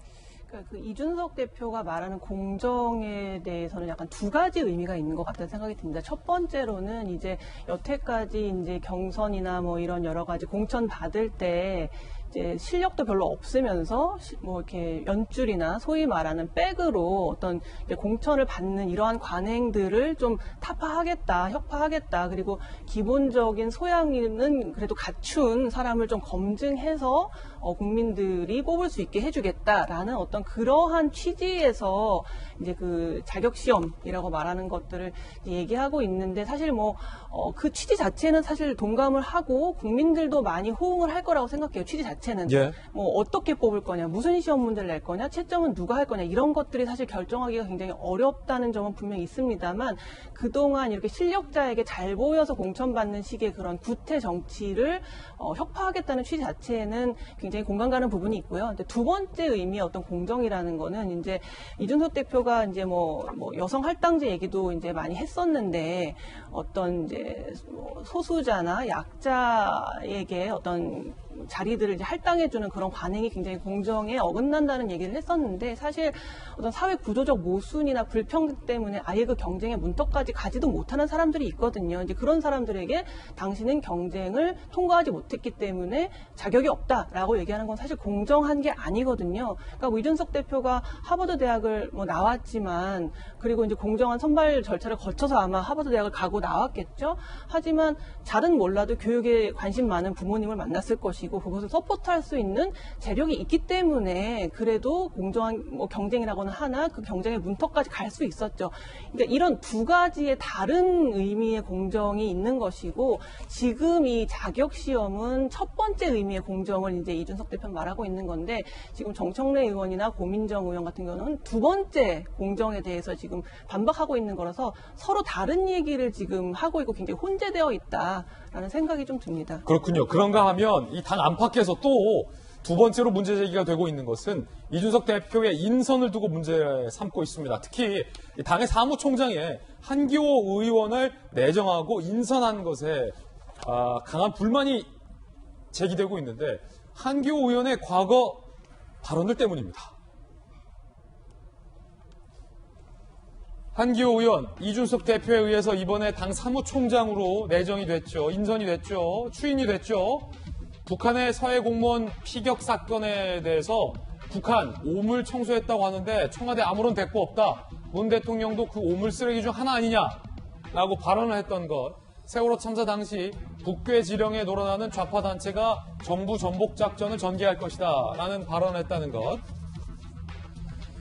그 이준석 대표가 말하는 공정에 대해서는 약간 두 가지 의미가 있는 것 같다는 생각이 듭니다. 첫 번째로는 이제 여태까지 이제 경선이나 뭐 이런 여러 가지 공천 받을 때 이제 실력도 별로 없으면서 뭐 이렇게 연줄이나 소위 말하는 백으로 어떤 이제 공천을 받는 이러한 관행들을 좀 타파하겠다, 혁파하겠다. 그리고 기본적인 소양은 그래도 갖춘 사람을 좀 검증해서 국민들이 뽑을 수 있게 해주겠다라는 어떤 그러한 취지에서 이제 그 자격시험이라고 말하는 것들을 얘기하고 있는데 사실 뭐 그 취지 자체는 사실 동감을 하고 국민들도 많이 호응을 할 거라고 생각해요. 취지 자체는 뭐 어떻게 뽑을 거냐, 무슨 시험 문제를 낼 거냐, 채점은 누가 할 거냐 이런 것들이 사실 결정하기가 굉장히 어렵다는 점은 분명히 있습니다만 그동안 이렇게 실력자에게 잘 보여서 공천받는 식의 그런 구태 정치를 혁파하겠다는 취지 자체에는 굉장히 공감 가는 부분이 있고요. 근데 두 번째 의미의 어떤 공정이라는 거는 이제 이준석 대표가 이제 뭐 여성 할당제 얘기도 이제 많이 했었는데 어떤 이제 소수자나 약자에게 어떤 자리들을 이제 할당해주는 그런 관행이 굉장히 공정에 어긋난다는 얘기를 했었는데 사실 어떤 사회 구조적 모순이나 불평등 때문에 아예 그 경쟁의 문턱까지 가지도 못하는 사람들이 있거든요. 이제 그런 사람들에게 당신은 경쟁을 통과하지 못했기 때문에 자격이 없다라고 얘기하는 건 사실 공정한 게 아니거든요. 그러니까 이준석 대표가 하버드 대학을 뭐 나왔지만 그리고 이제 공정한 선발 절차를 거쳐서 아마 하버드 대학을 가고 나왔겠죠. 하지만 잘은 몰라도 교육에 관심 많은 부모님을 만났을 것이고 그것을 서포트할 수 있는 재력이 있기 때문에 그래도 공정한 뭐 경쟁이라고는 하나 그 경쟁의 문턱까지 갈 수 있었죠. 그러니까 이런 두 가지의 다른 의미의 공정이 있는 것이고 지금 이 자격 시험은 첫 번째 의미의 공정을 이제 이준석 대표는 말하고 있는 건데 지금 정청래 의원이나 고민정 의원 같은 경우는 두 번째 공정에 대해서 지금 반박하고 있는 거라서 서로 다른 얘기를 지금 하고 있고 굉장히 혼재되어 있다라는 생각이 좀 듭니다. 그렇군요. 그런가 하면 이 당 안팎에서 또 두 번째로 문제 제기가 되고 있는 것은 이준석 대표의 인선을 두고 문제 삼고 있습니다. 특히 당의 사무총장에 한기호 의원을 내정하고 인선한 것에 강한 불만이 제기되고 있는데 한기호 의원의 과거 발언들 때문입니다. 한기호 의원, 이준석 대표에 의해서 이번에 당 사무총장으로 내정이 됐죠. 인선이 됐죠. 추인이 됐죠. 북한의 서해 공무원 피격 사건에 대해서 북한 오물 청소했다고 하는데 청와대 아무런 대꾸 없다. 문 대통령도 그 오물 쓰레기 중 하나 아니냐라고 발언을 했던 것. 세월호 참사 당시 북괴 지령에 놀아나는 좌파 단체가 정부 전복 작전을 전개할 것이다 라는 발언을 했다는 것.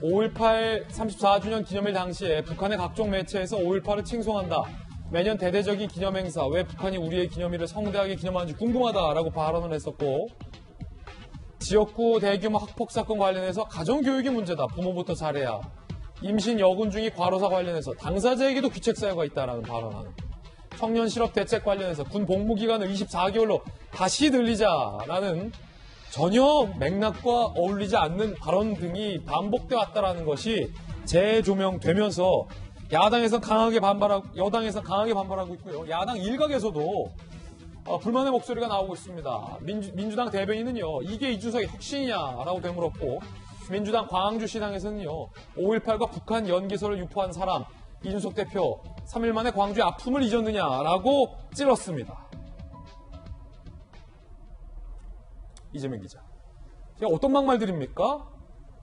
5.18 34주년 기념일 당시에 북한의 각종 매체에서 5.18을 칭송한다. 매년 대대적인 기념행사, 왜 북한이 우리의 기념일을 성대하게 기념하는지 궁금하다라고 발언을 했었고, 지역구 대규모 학폭사건 관련해서 가정교육이 문제다. 부모부터 잘해야. 임신 여군 중이 과로사 관련해서 당사자에게도 귀책사유가 있다라는 발언하는. 청년 실업 대책 관련해서 군 복무기간을 24개월로 다시 늘리자라는 전혀 맥락과 어울리지 않는 발언 등이 반복돼 왔다라는 것이 재조명되면서 야당에서 강하게 반발하고 여당에서 강하게 반발하고 있고요. 야당 일각에서도 불만의 목소리가 나오고 있습니다. 민주당 대변인은요. 이게 이준석의 혁신이냐라고 되물었고 민주당 광주시당에서는요. 5.18과 북한 연기설을 유포한 사람 이준석 대표 3일 만에 광주의 아픔을 잊었느냐라고 찔렀습니다. 이재명 기자. 제가 어떤 막말들입니까?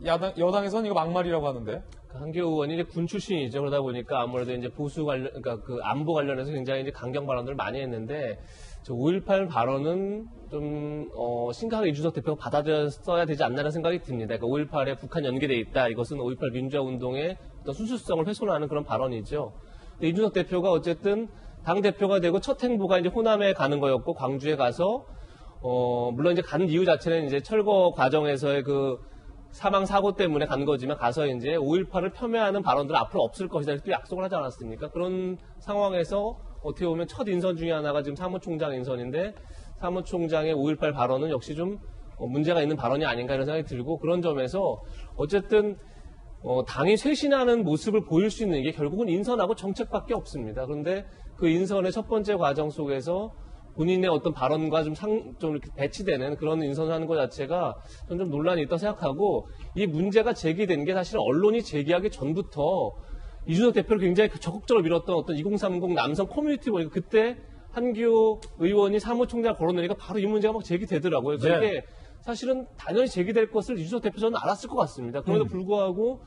여당에서는 이거 막말이라고 하는데. 한기호 의원이 이제 군 출신이죠. 그러다 보니까 아무래도 이제 보수 관련, 그러니까 그 안보 관련해서 굉장히 이제 강경 발언들을 많이 했는데, 저 5.18 발언은 좀, 심각하게 이준석 대표가 받아들였어야 되지 않나라는 생각이 듭니다. 그러니까 5.18에 북한 연계되어 있다. 이것은 5.18 민주화 운동의 어떤 순수성을 훼손하는 그런 발언이죠. 근데 이준석 대표가 어쨌든 당 대표가 되고 첫 행보가 이제 호남에 가는 거였고, 광주에 가서, 물론 이제 가는 이유 자체는 이제 철거 과정에서의 그 사망 사고 때문에 간 거지만 가서 이제 5.18을 폄훼하는 발언들은 앞으로 없을 것이다. 또 약속을 하지 않았습니까? 그런 상황에서 어떻게 보면 첫 인선 중에 하나가 지금 사무총장 인선인데 사무총장의 5.18 발언은 역시 좀 문제가 있는 발언이 아닌가 이런 생각이 들고 그런 점에서 어쨌든 당이 쇄신하는 모습을 보일 수 있는 게 결국은 인선하고 정책밖에 없습니다. 그런데 그 인선의 첫 번째 과정 속에서 본인의 어떤 발언과 좀 이렇게 배치되는 그런 인선을 하는 것 자체가 좀 논란이 있다고 생각하고 이 문제가 제기된 게 사실 언론이 제기하기 전부터 이준석 대표를 굉장히 적극적으로 밀었던 어떤 2030 남성 커뮤니티 보니까 그때 한기호 의원이 사무총장 걸어내니까 바로 이 문제가 막 제기되더라고요. 그러니까 이게 사실은 당연히 제기될 것을 이준석 대표 저는 알았을 것 같습니다. 그럼에도 불구하고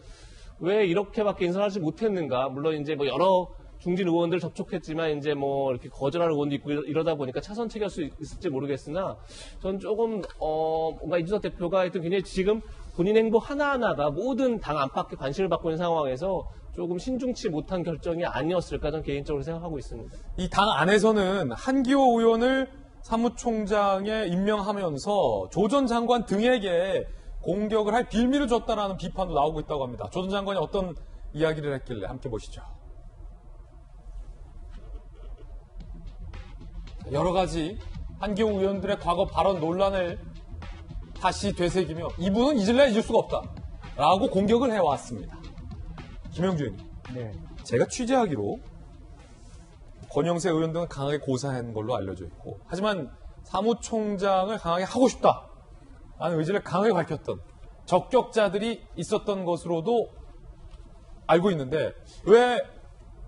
왜 이렇게밖에 인선하지 못했는가? 물론 이제 뭐 여러 중진 의원들 접촉했지만 이제 뭐 이렇게 거절하는 의원도 있고 이러다 보니까 차선 체계할 수 있을지 모르겠으나 저는 조금 뭔가 이준석 대표가 하여튼 굉장히 지금 본인 행보 하나하나가 모든 당 안팎의 관심을 받고 있는 상황에서 조금 신중치 못한 결정이 아니었을까 저는 개인적으로 생각하고 있습니다. 이 당 안에서는 한기호 의원을 사무총장에 임명하면서 조 전 장관 등에게 공격을 할 빌미를 줬다라는 비판도 나오고 있다고 합니다. 조 전 장관이 어떤 이야기를 했길래 함께 보시죠. 여러 가지 한기호 의원들의 과거 발언 논란을 다시 되새기며 이분은 잊을래 잊을 수가 없다라고 공격을 해왔습니다. 김영주 의원님. 네. 제가 취재하기로 권영세 의원 등은 강하게 고사한 걸로 알려져 있고 하지만 사무총장을 강하게 하고 싶다라는 의지를 강하게 밝혔던 적격자들이 있었던 것으로도 알고 있는데 왜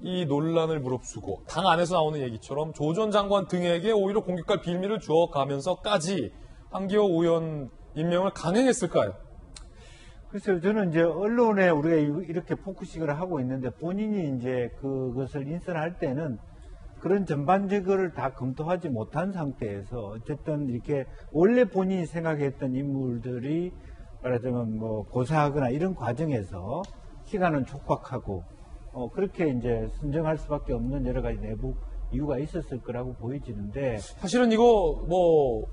이 논란을 무릅쓰고 당 안에서 나오는 얘기처럼 조 전 장관 등에게 오히려 공격할 빌미를 주어가면서까지 한기호 의원 임명을 강행했을까요? 글쎄요, 저는 이제 언론에 우리가 이렇게 포커싱을 하고 있는데 본인이 이제 그것을 인선할 때는 그런 전반적을 다 검토하지 못한 상태에서 어쨌든 이렇게 원래 본인이 생각했던 인물들이 말하자면 뭐 고사하거나 이런 과정에서 시간은 촉박하고 그렇게 이제 선정할 수밖에 없는 여러 가지 내부 이유가 있었을 거라고 보여지는데 사실은 이거 뭐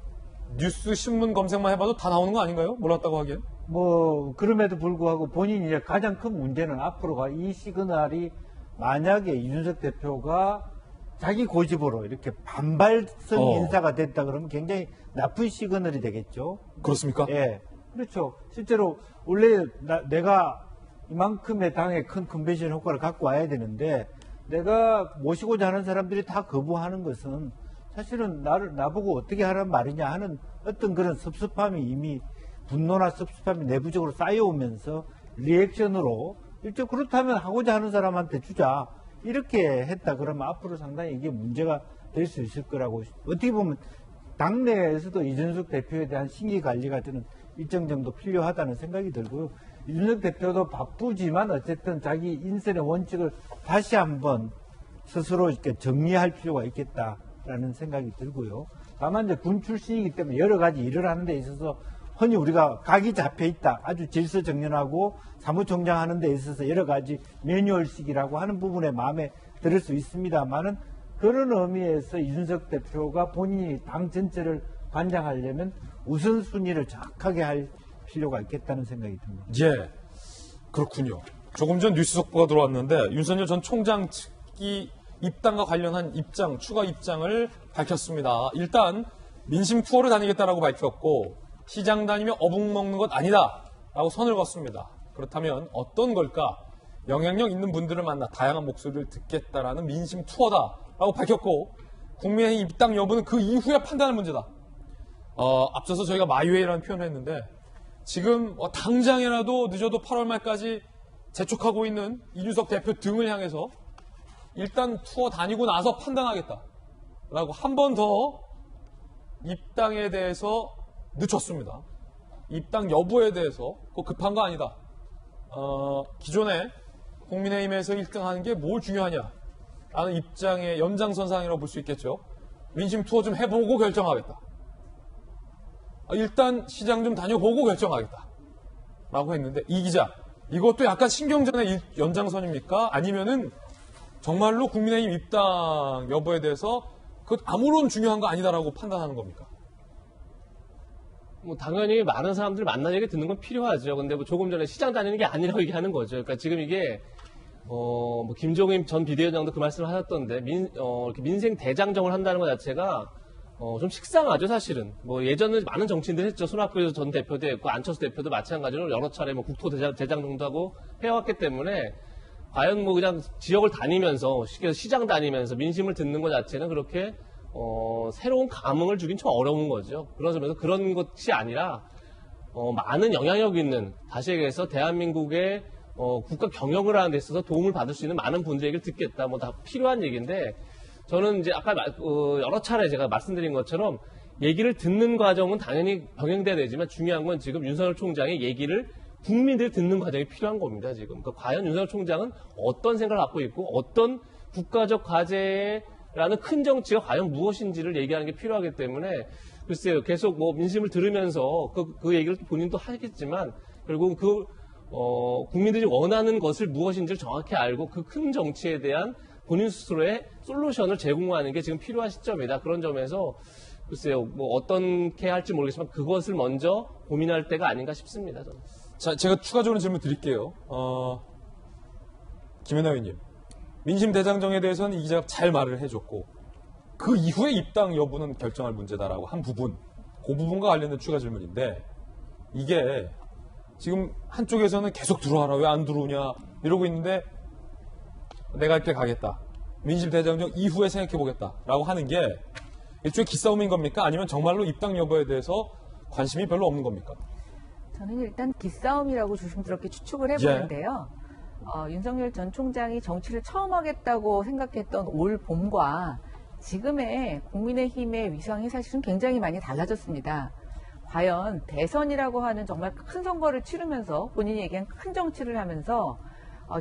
뉴스 신문 검색만 해봐도 다 나오는 거 아닌가요? 몰랐다고 하기엔. 뭐 그럼에도 불구하고 본인이 이제 가장 큰 문제는 앞으로가 이 시그널이 만약에 이준석 대표가 자기 고집으로 이렇게 반발성 인사가 됐다 그러면 굉장히 나쁜 시그널이 되겠죠. 그렇습니까? 예. 그렇죠. 실제로 원래 내가 이만큼의 당의 큰 컨벤션 효과를 갖고 와야 되는데 내가 모시고자 하는 사람들이 다 거부하는 것은 사실은 나보고 어떻게 하란 말이냐 하는 어떤 그런 섭섭함이 이미 분노나 섭섭함이 내부적으로 쌓여오면서 리액션으로 일단 그렇다면 하고자 하는 사람한테 주자 이렇게 했다 그러면 앞으로 상당히 이게 문제가 될 수 있을 거라고 어떻게 보면 당내에서도 이준석 대표에 대한 신기 관리가 저는 일정 정도 필요하다는 생각이 들고요. 이준석 대표도 바쁘지만 어쨌든 자기 인선의 원칙을 다시 한번 스스로 이렇게 정리할 필요가 있겠다라는 생각이 들고요. 다만 이제 군 출신이기 때문에 여러 가지 일을 하는 데 있어서 흔히 우리가 각이 잡혀 있다. 아주 질서정연하고 사무총장 하는 데 있어서 여러 가지 매뉴얼식이라고 하는 부분에 마음에 들을 수 있습니다만은 그런 의미에서 이준석 대표가 본인이 당 전체를 관장하려면 우선순위를 정확하게 할 필요가 있겠다는 생각이 듭니다. 예, 그렇군요. 조금 전 뉴스 속보가 들어왔는데 윤석열 전 총장 측이 입당과 관련한 추가 입장을 밝혔습니다. 일단 민심 투어를 다니겠다라고 밝혔고 시장 다니며 어묵 먹는 것 아니다라고 선을 그었습니다. 그렇다면 어떤 걸까? 영향력 있는 분들을 만나 다양한 목소리를 듣겠다라는 민심 투어다라고 밝혔고 국민의힘 입당 여부는 그 이후에 판단할 문제다. 앞서서 저희가 마이웨이라는 표현을 했는데 지금 당장이라도 늦어도 8월 말까지 재촉하고 있는 이준석 대표 등을 향해서 일단 투어 다니고 나서 판단하겠다라고 한 번 더 입당에 대해서 늦췄습니다. 입당 여부에 대해서 꼭 급한 거 아니다. 기존에 국민의힘에서 1등하는 게 뭘 중요하냐 라는 입장의 연장선상이라고 볼 수 있겠죠. 민심 투어 좀 해보고 결정하겠다. 일단 시장 좀 다녀보고 결정하겠다 라고 했는데 이 기자 이것도 약간 신경전의 연장선입니까? 아니면은 정말로 국민의힘 입당 여부에 대해서 그 아무런 중요한 거 아니다라고 판단하는 겁니까? 뭐 당연히 많은 사람들 만난 얘기 듣는 건 필요하죠. 근데 뭐 조금 전에 시장 다니는 게 아니라고 얘기하는 거죠. 그러니까 지금 이게 뭐 김종인 전 비대위원장도 그 말씀을 하셨던데 이렇게 민생 대장정을 한다는 것 자체가 좀 식상하죠, 사실은. 뭐 예전에 많은 정치인들 했죠. 손학규 전 대표도 했고 안철수 대표도 마찬가지로 여러 차례 뭐 국토 대장정도 하고 해왔기 때문에 과연 뭐 그냥 지역을 다니면서 시장 다니면서 민심을 듣는 것 자체는 그렇게 새로운 감흥을 주긴 좀 어려운 거죠. 그런 점에서 그런 것이 아니라 많은 영향력 있는 다시 얘기해서 대한민국의 국가 경영을 하는 데 있어서 도움을 받을 수 있는 많은 분들 얘기를 듣겠다. 뭐 다 필요한 얘기인데 저는 이제 아까 여러 차례 제가 말씀드린 것처럼 얘기를 듣는 과정은 당연히 병행돼야 되지만 중요한 건 지금 윤석열 총장의 얘기를 국민들이 듣는 과정이 필요한 겁니다. 지금. 그러니까 과연 윤석열 총장은 어떤 생각을 갖고 있고 어떤 국가적 과제라는 큰 정치가 과연 무엇인지를 얘기하는 게 필요하기 때문에 글쎄요. 계속 뭐 민심을 들으면서 그 얘기를 본인도 하겠지만 결국 국민들이 원하는 것을 무엇인지를 정확히 알고 그 큰 정치에 대한 본인 스스로의 솔루션을 제공하는 게 지금 필요한 시점이다. 그런 점에서 글쎄요. 뭐 어떻게 할지 모르겠지만 그것을 먼저 고민할 때가 아닌가 싶습니다. 저는. 자, 제가 추가적으로 질문 드릴게요. 김연아 의원님. 민심 대장정에 대해서는 이 기자가 잘 말을 해줬고 그 이후에 입당 여부는 결정할 문제다라고 한 부분, 그 부분과 관련된 추가 질문인데 이게 지금 한쪽에서는 계속 들어와라, 왜 안 들어오냐 이러고 있는데 내가 할 때 가겠다. 민심 대장정 이후에 생각해보겠다라고 하는 게 일종의 기싸움인 겁니까? 아니면 정말로 입당 여부에 대해서 관심이 별로 없는 겁니까? 저는 일단 기싸움이라고 조심스럽게 추측을 해보는데요. 윤석열 전 총장이 정치를 처음 하겠다고 생각했던 올 봄과 지금의 국민의힘의 위상이 사실은 굉장히 많이 달라졌습니다. 과연 대선이라고 하는 정말 큰 선거를 치르면서 본인이 얘기한 큰 정치를 하면서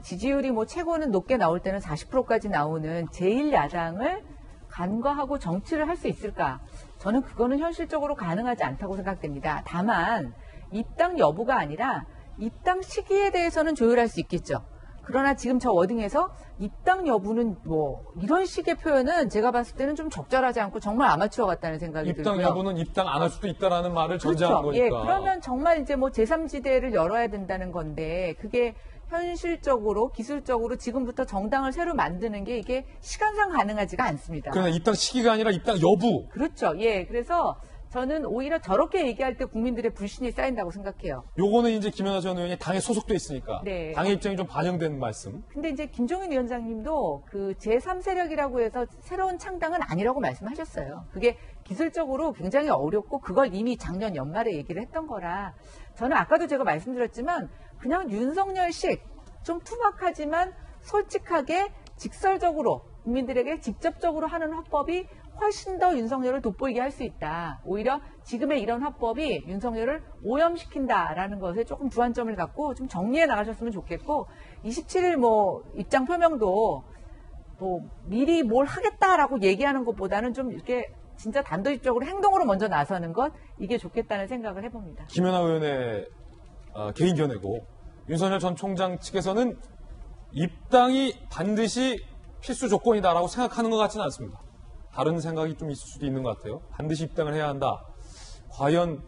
지지율이 뭐 최고는 높게 나올 때는 40%까지 나오는 제1야당을 간과하고 정치를 할 수 있을까? 저는 그거는 현실적으로 가능하지 않다고 생각됩니다. 다만 입당 여부가 아니라 입당 시기에 대해서는 조율할 수 있겠죠. 그러나 지금 저 워딩에서 입당 여부는 뭐 이런 식의 표현은 제가 봤을 때는 좀 적절하지 않고 정말 아마추어 같다는 생각이 들고요. 입당 여부는 입당 안 할 수도 있다라는 말을 전제한 그렇죠. 거니까. 예, 그러면 정말 이제 뭐 제3지대를 열어야 된다는 건데 그게 현실적으로 기술적으로 지금부터 정당을 새로 만드는 게 이게 시간상 가능하지가 않습니다. 그러나 입당 시기가 아니라 입당 여부. 그렇죠. 예, 그래서 저는 오히려 저렇게 얘기할 때 국민들의 불신이 쌓인다고 생각해요. 요거는 이제 김연아 전 의원이 당에 소속돼 있으니까 네. 당의 입장이 좀 반영된 말씀. 근데 이제 김종인 위원장님도 그 제3세력이라고 해서 새로운 창당은 아니라고 말씀하셨어요. 그게 기술적으로 굉장히 어렵고 그걸 이미 작년 연말에 얘기를 했던 거라 저는 아까도 제가 말씀드렸지만 그냥 윤석열식 좀 투박하지만 솔직하게 직설적으로 국민들에게 직접적으로 하는 화법이 훨씬 더 윤석열을 돋보이게 할 수 있다. 오히려 지금의 이런 화법이 윤석열을 오염시킨다라는 것에 조금 주안점을 갖고 좀 정리해 나가셨으면 좋겠고 27일 뭐 입장 표명도 뭐 미리 뭘 하겠다라고 얘기하는 것보다는 좀 이렇게 진짜 단도직적으로 행동으로 먼저 나서는 것 이게 좋겠다는 생각을 해봅니다. 김연아 의원의 개인 견해고 윤석열 전 총장 측에서는 입당이 반드시 필수 조건이다라고 생각하는 것 같지는 않습니다. 다른 생각이 좀 있을 수도 있는 것 같아요. 반드시 입당을 해야 한다. 과연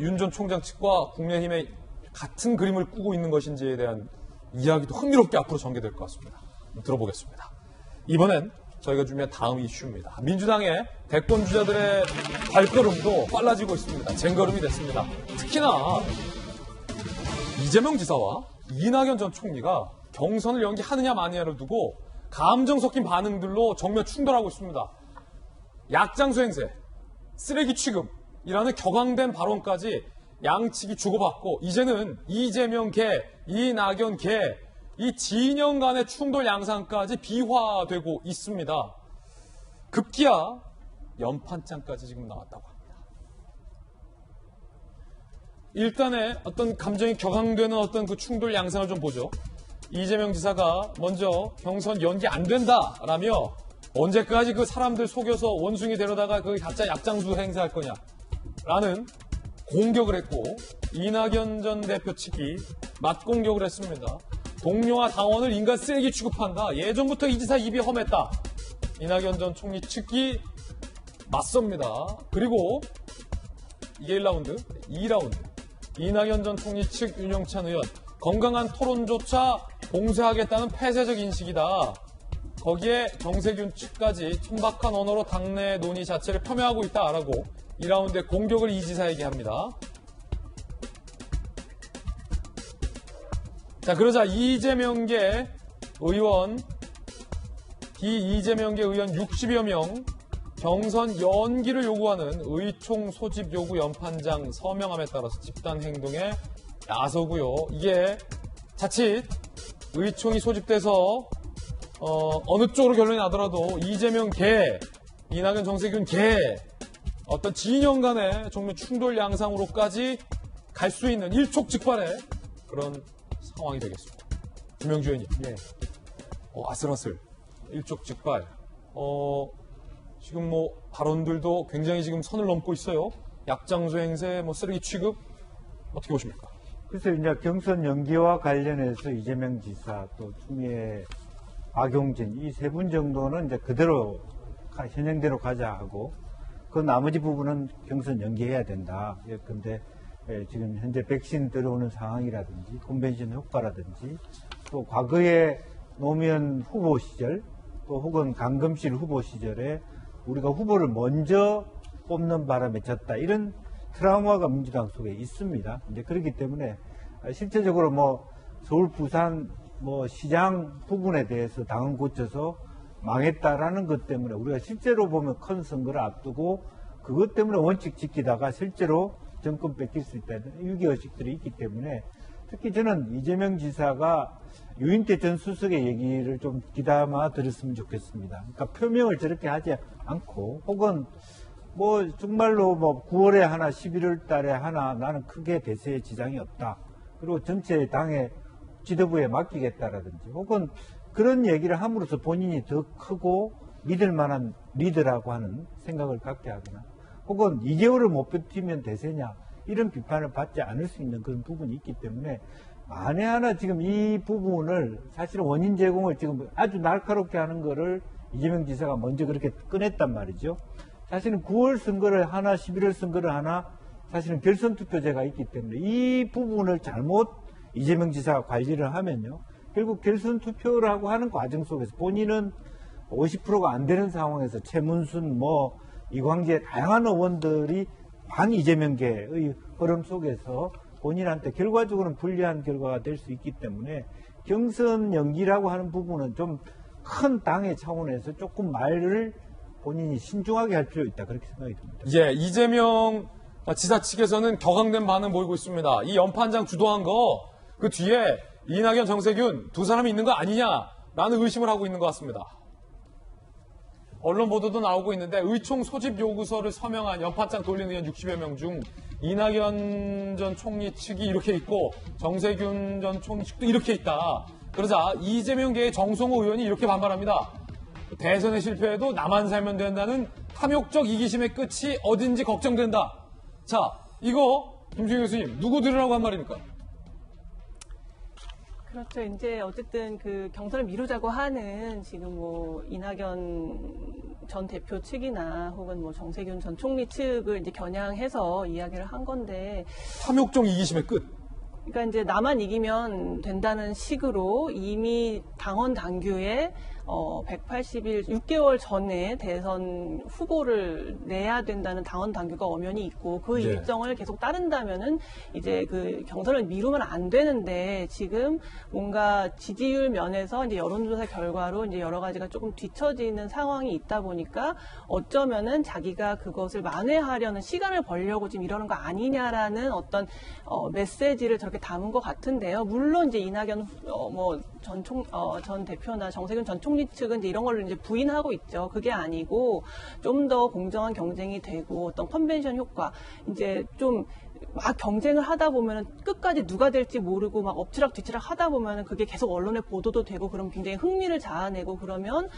윤 전 총장 측과 국민의힘의 같은 그림을 꾸고 있는 것인지에 대한 이야기도 흥미롭게 앞으로 전개될 것 같습니다. 들어보겠습니다. 이번엔 저희가 준비한 다음 이슈입니다. 민주당의 대권 주자들의 발걸음도 빨라지고 있습니다. 쟁걸음이 됐습니다. 특히나 이재명 지사와 이낙연 전 총리가 경선을 연기하느냐 마느냐를 두고 감정 섞인 반응들로 정면 충돌하고 있습니다. 약장수 행세, 쓰레기 취급이라는 격앙된 발언까지 양측이 주고받고 이제는 이재명 개, 이낙연 개, 이 진영 간의 충돌 양상까지 비화되고 있습니다. 급기야 연판장까지 지금 나왔다고 합니다. 일단의 어떤 감정이 격앙되는 어떤 그 충돌 양상을 좀 보죠. 이재명 지사가 먼저 경선 연기 안 된다라며 언제까지 그 사람들 속여서 원숭이 데려다가 그 가짜 약장수 행사할 거냐라는 공격을 했고 이낙연 전 대표 측이 맞공격을 했습니다. 동료와 당원을 인간 쓰레기 취급한다. 예전부터 이 지사 입이 험했다. 이낙연 전 총리 측이 맞섭니다. 그리고 이게 1라운드, 2라운드. 이낙연 전 총리 측 윤영찬 의원 건강한 토론조차 봉쇄하겠다는 폐쇄적 인식이다. 거기에 정세균 측까지 천박한 언어로 당내 논의 자체를 폄훼하고 있다라고 2라운드의 공격을 이 지사에게 합니다. 자, 그러자 이재명계 의원 60여 명 경선 연기를 요구하는 의총 소집 요구 연판장 서명함에 따라서 집단 행동에 나서고요. 이게 자칫 의총이 소집돼서 어느 쪽으로 결론이 나더라도 이재명 개, 이낙연 정세균 개 어떤 진영 간의 정말 충돌 양상으로까지 갈 수 있는 일촉즉발의 그런 상황이 되겠습니다. 김영주 의원님. 네. 아슬아슬. 일촉즉발. 지금 뭐 발언들도 굉장히 지금 선을 넘고 있어요. 약장수 행세, 쓰레기 취급 어떻게 보십니까? 그래서 이제 경선 연기와 관련해서 이재명 지사 또 추미애 박용진 이 세 분 정도는 이제 그대로 현행대로 가자 하고 그 나머지 부분은 경선 연기해야 된다. 그런데 지금 현재 백신 들어오는 상황이라든지 컨벤션 효과라든지 또 과거에 노무현 후보 시절 또 혹은 강금실 후보 시절에 우리가 후보를 먼저 뽑는 바람에 졌다. 이런 트라우마가 민주당 속에 있습니다. 이제 그렇기 때문에 실제적으로 서울, 부산, 시장 부분에 대해서 당은 고쳐서 망했다라는 것 때문에 우리가 실제로 보면 큰 선거를 앞두고 그것 때문에 원칙 지키다가 실제로 정권 뺏길 수 있다는 위기의식들이 있기 때문에 특히 저는 이재명 지사가 유인태 전 수석의 얘기를 좀 귀담아 들었으면 좋겠습니다. 그러니까 표명을 저렇게 하지 않고 혹은 정말로 9월에 하나 11월 달에 하나 나는 크게 대세에 지장이 없다. 그리고 전체 당의 지도부에 맡기겠다라든지 혹은 그런 얘기를 함으로써 본인이 더 크고 믿을 만한 리더라고 하는 생각을 갖게 하거나 혹은 2개월을 못 버티면 대세냐 이런 비판을 받지 않을 수 있는 그런 부분이 있기 때문에 만에 하나 지금 이 부분을 사실은 원인 제공을 지금 아주 날카롭게 하는 거를 이재명 지사가 먼저 그렇게 꺼냈단 말이죠. 사실은 9월 선거를 하나 11월 선거를 하나 사실은 결선 투표제가 있기 때문에 이 부분을 잘못 이재명 지사가 관리를 하면요. 결국 결선 투표라고 하는 과정 속에서 본인은 50%가 안 되는 상황에서 최문순 이광재 다양한 의원들이 반 이재명계의 흐름 속에서 본인한테 결과적으로는 불리한 결과가 될 수 있기 때문에 경선 연기라고 하는 부분은 좀 큰 당의 차원에서 조금 말을 본인이 신중하게 할 필요 있다 그렇게 생각이 듭니다. 예, 이재명 지사 측에서는 격앙된 반응 보이고 있습니다. 이 연판장 주도한 거 그 뒤에 이낙연, 정세균 두 사람이 있는 거 아니냐라는 의심을 하고 있는 것 같습니다. 언론 보도도 나오고 있는데 의총 소집 요구서를 서명한 연판장 돌리는 의원 60여 명 중 이낙연 전 총리 측이 이렇게 있고 정세균 전 총리 측도 이렇게 있다. 그러자 이재명계의 정성호 의원이 이렇게 반발합니다. 대선에 실패해도 나만 살면 된다는 탐욕적 이기심의 끝이 어딘지 걱정된다. 자, 이거 김준희 교수님 누구 들으라고 한 말입니까? 그렇죠. 이제 어쨌든 그 경선을 미루자고 하는 지금 이낙연 전 대표 측이나 혹은 정세균 전 총리 측을 이제 겨냥해서 이야기를 한 건데. 탐욕적 이기심의 끝. 그러니까 이제 나만 이기면 된다는 식으로 이미 당원 당규에 180일, 6개월 전에 대선 후보를 내야 된다는 당원 당규가 엄연히 있고 그 일정을 계속 따른다면은 이제 그 경선을 미루면 안 되는데 지금 뭔가 지지율 면에서 이제 여론조사 결과로 이제 여러 가지가 조금 뒤처지는 상황이 있다 보니까 어쩌면은 자기가 그것을 만회하려는 시간을 벌려고 지금 이러는 거 아니냐라는 어떤 메시지를 저렇게 담은 것 같은데요. 물론 이제 이낙연 전 대표나 정세균 전 총리 측은 이제 이런 걸로 이제 부인하고 있죠. 그게 아니고 좀 더 공정한 경쟁이 되고 어떤 컨벤션 효과 이제 좀 막 경쟁을 하다 보면은 끝까지 누가 될지 모르고 막 엎치락 뒤치락 하다 보면은 그게 계속 언론에 보도도 되고 그럼 굉장히 흥미를 자아내고 그러면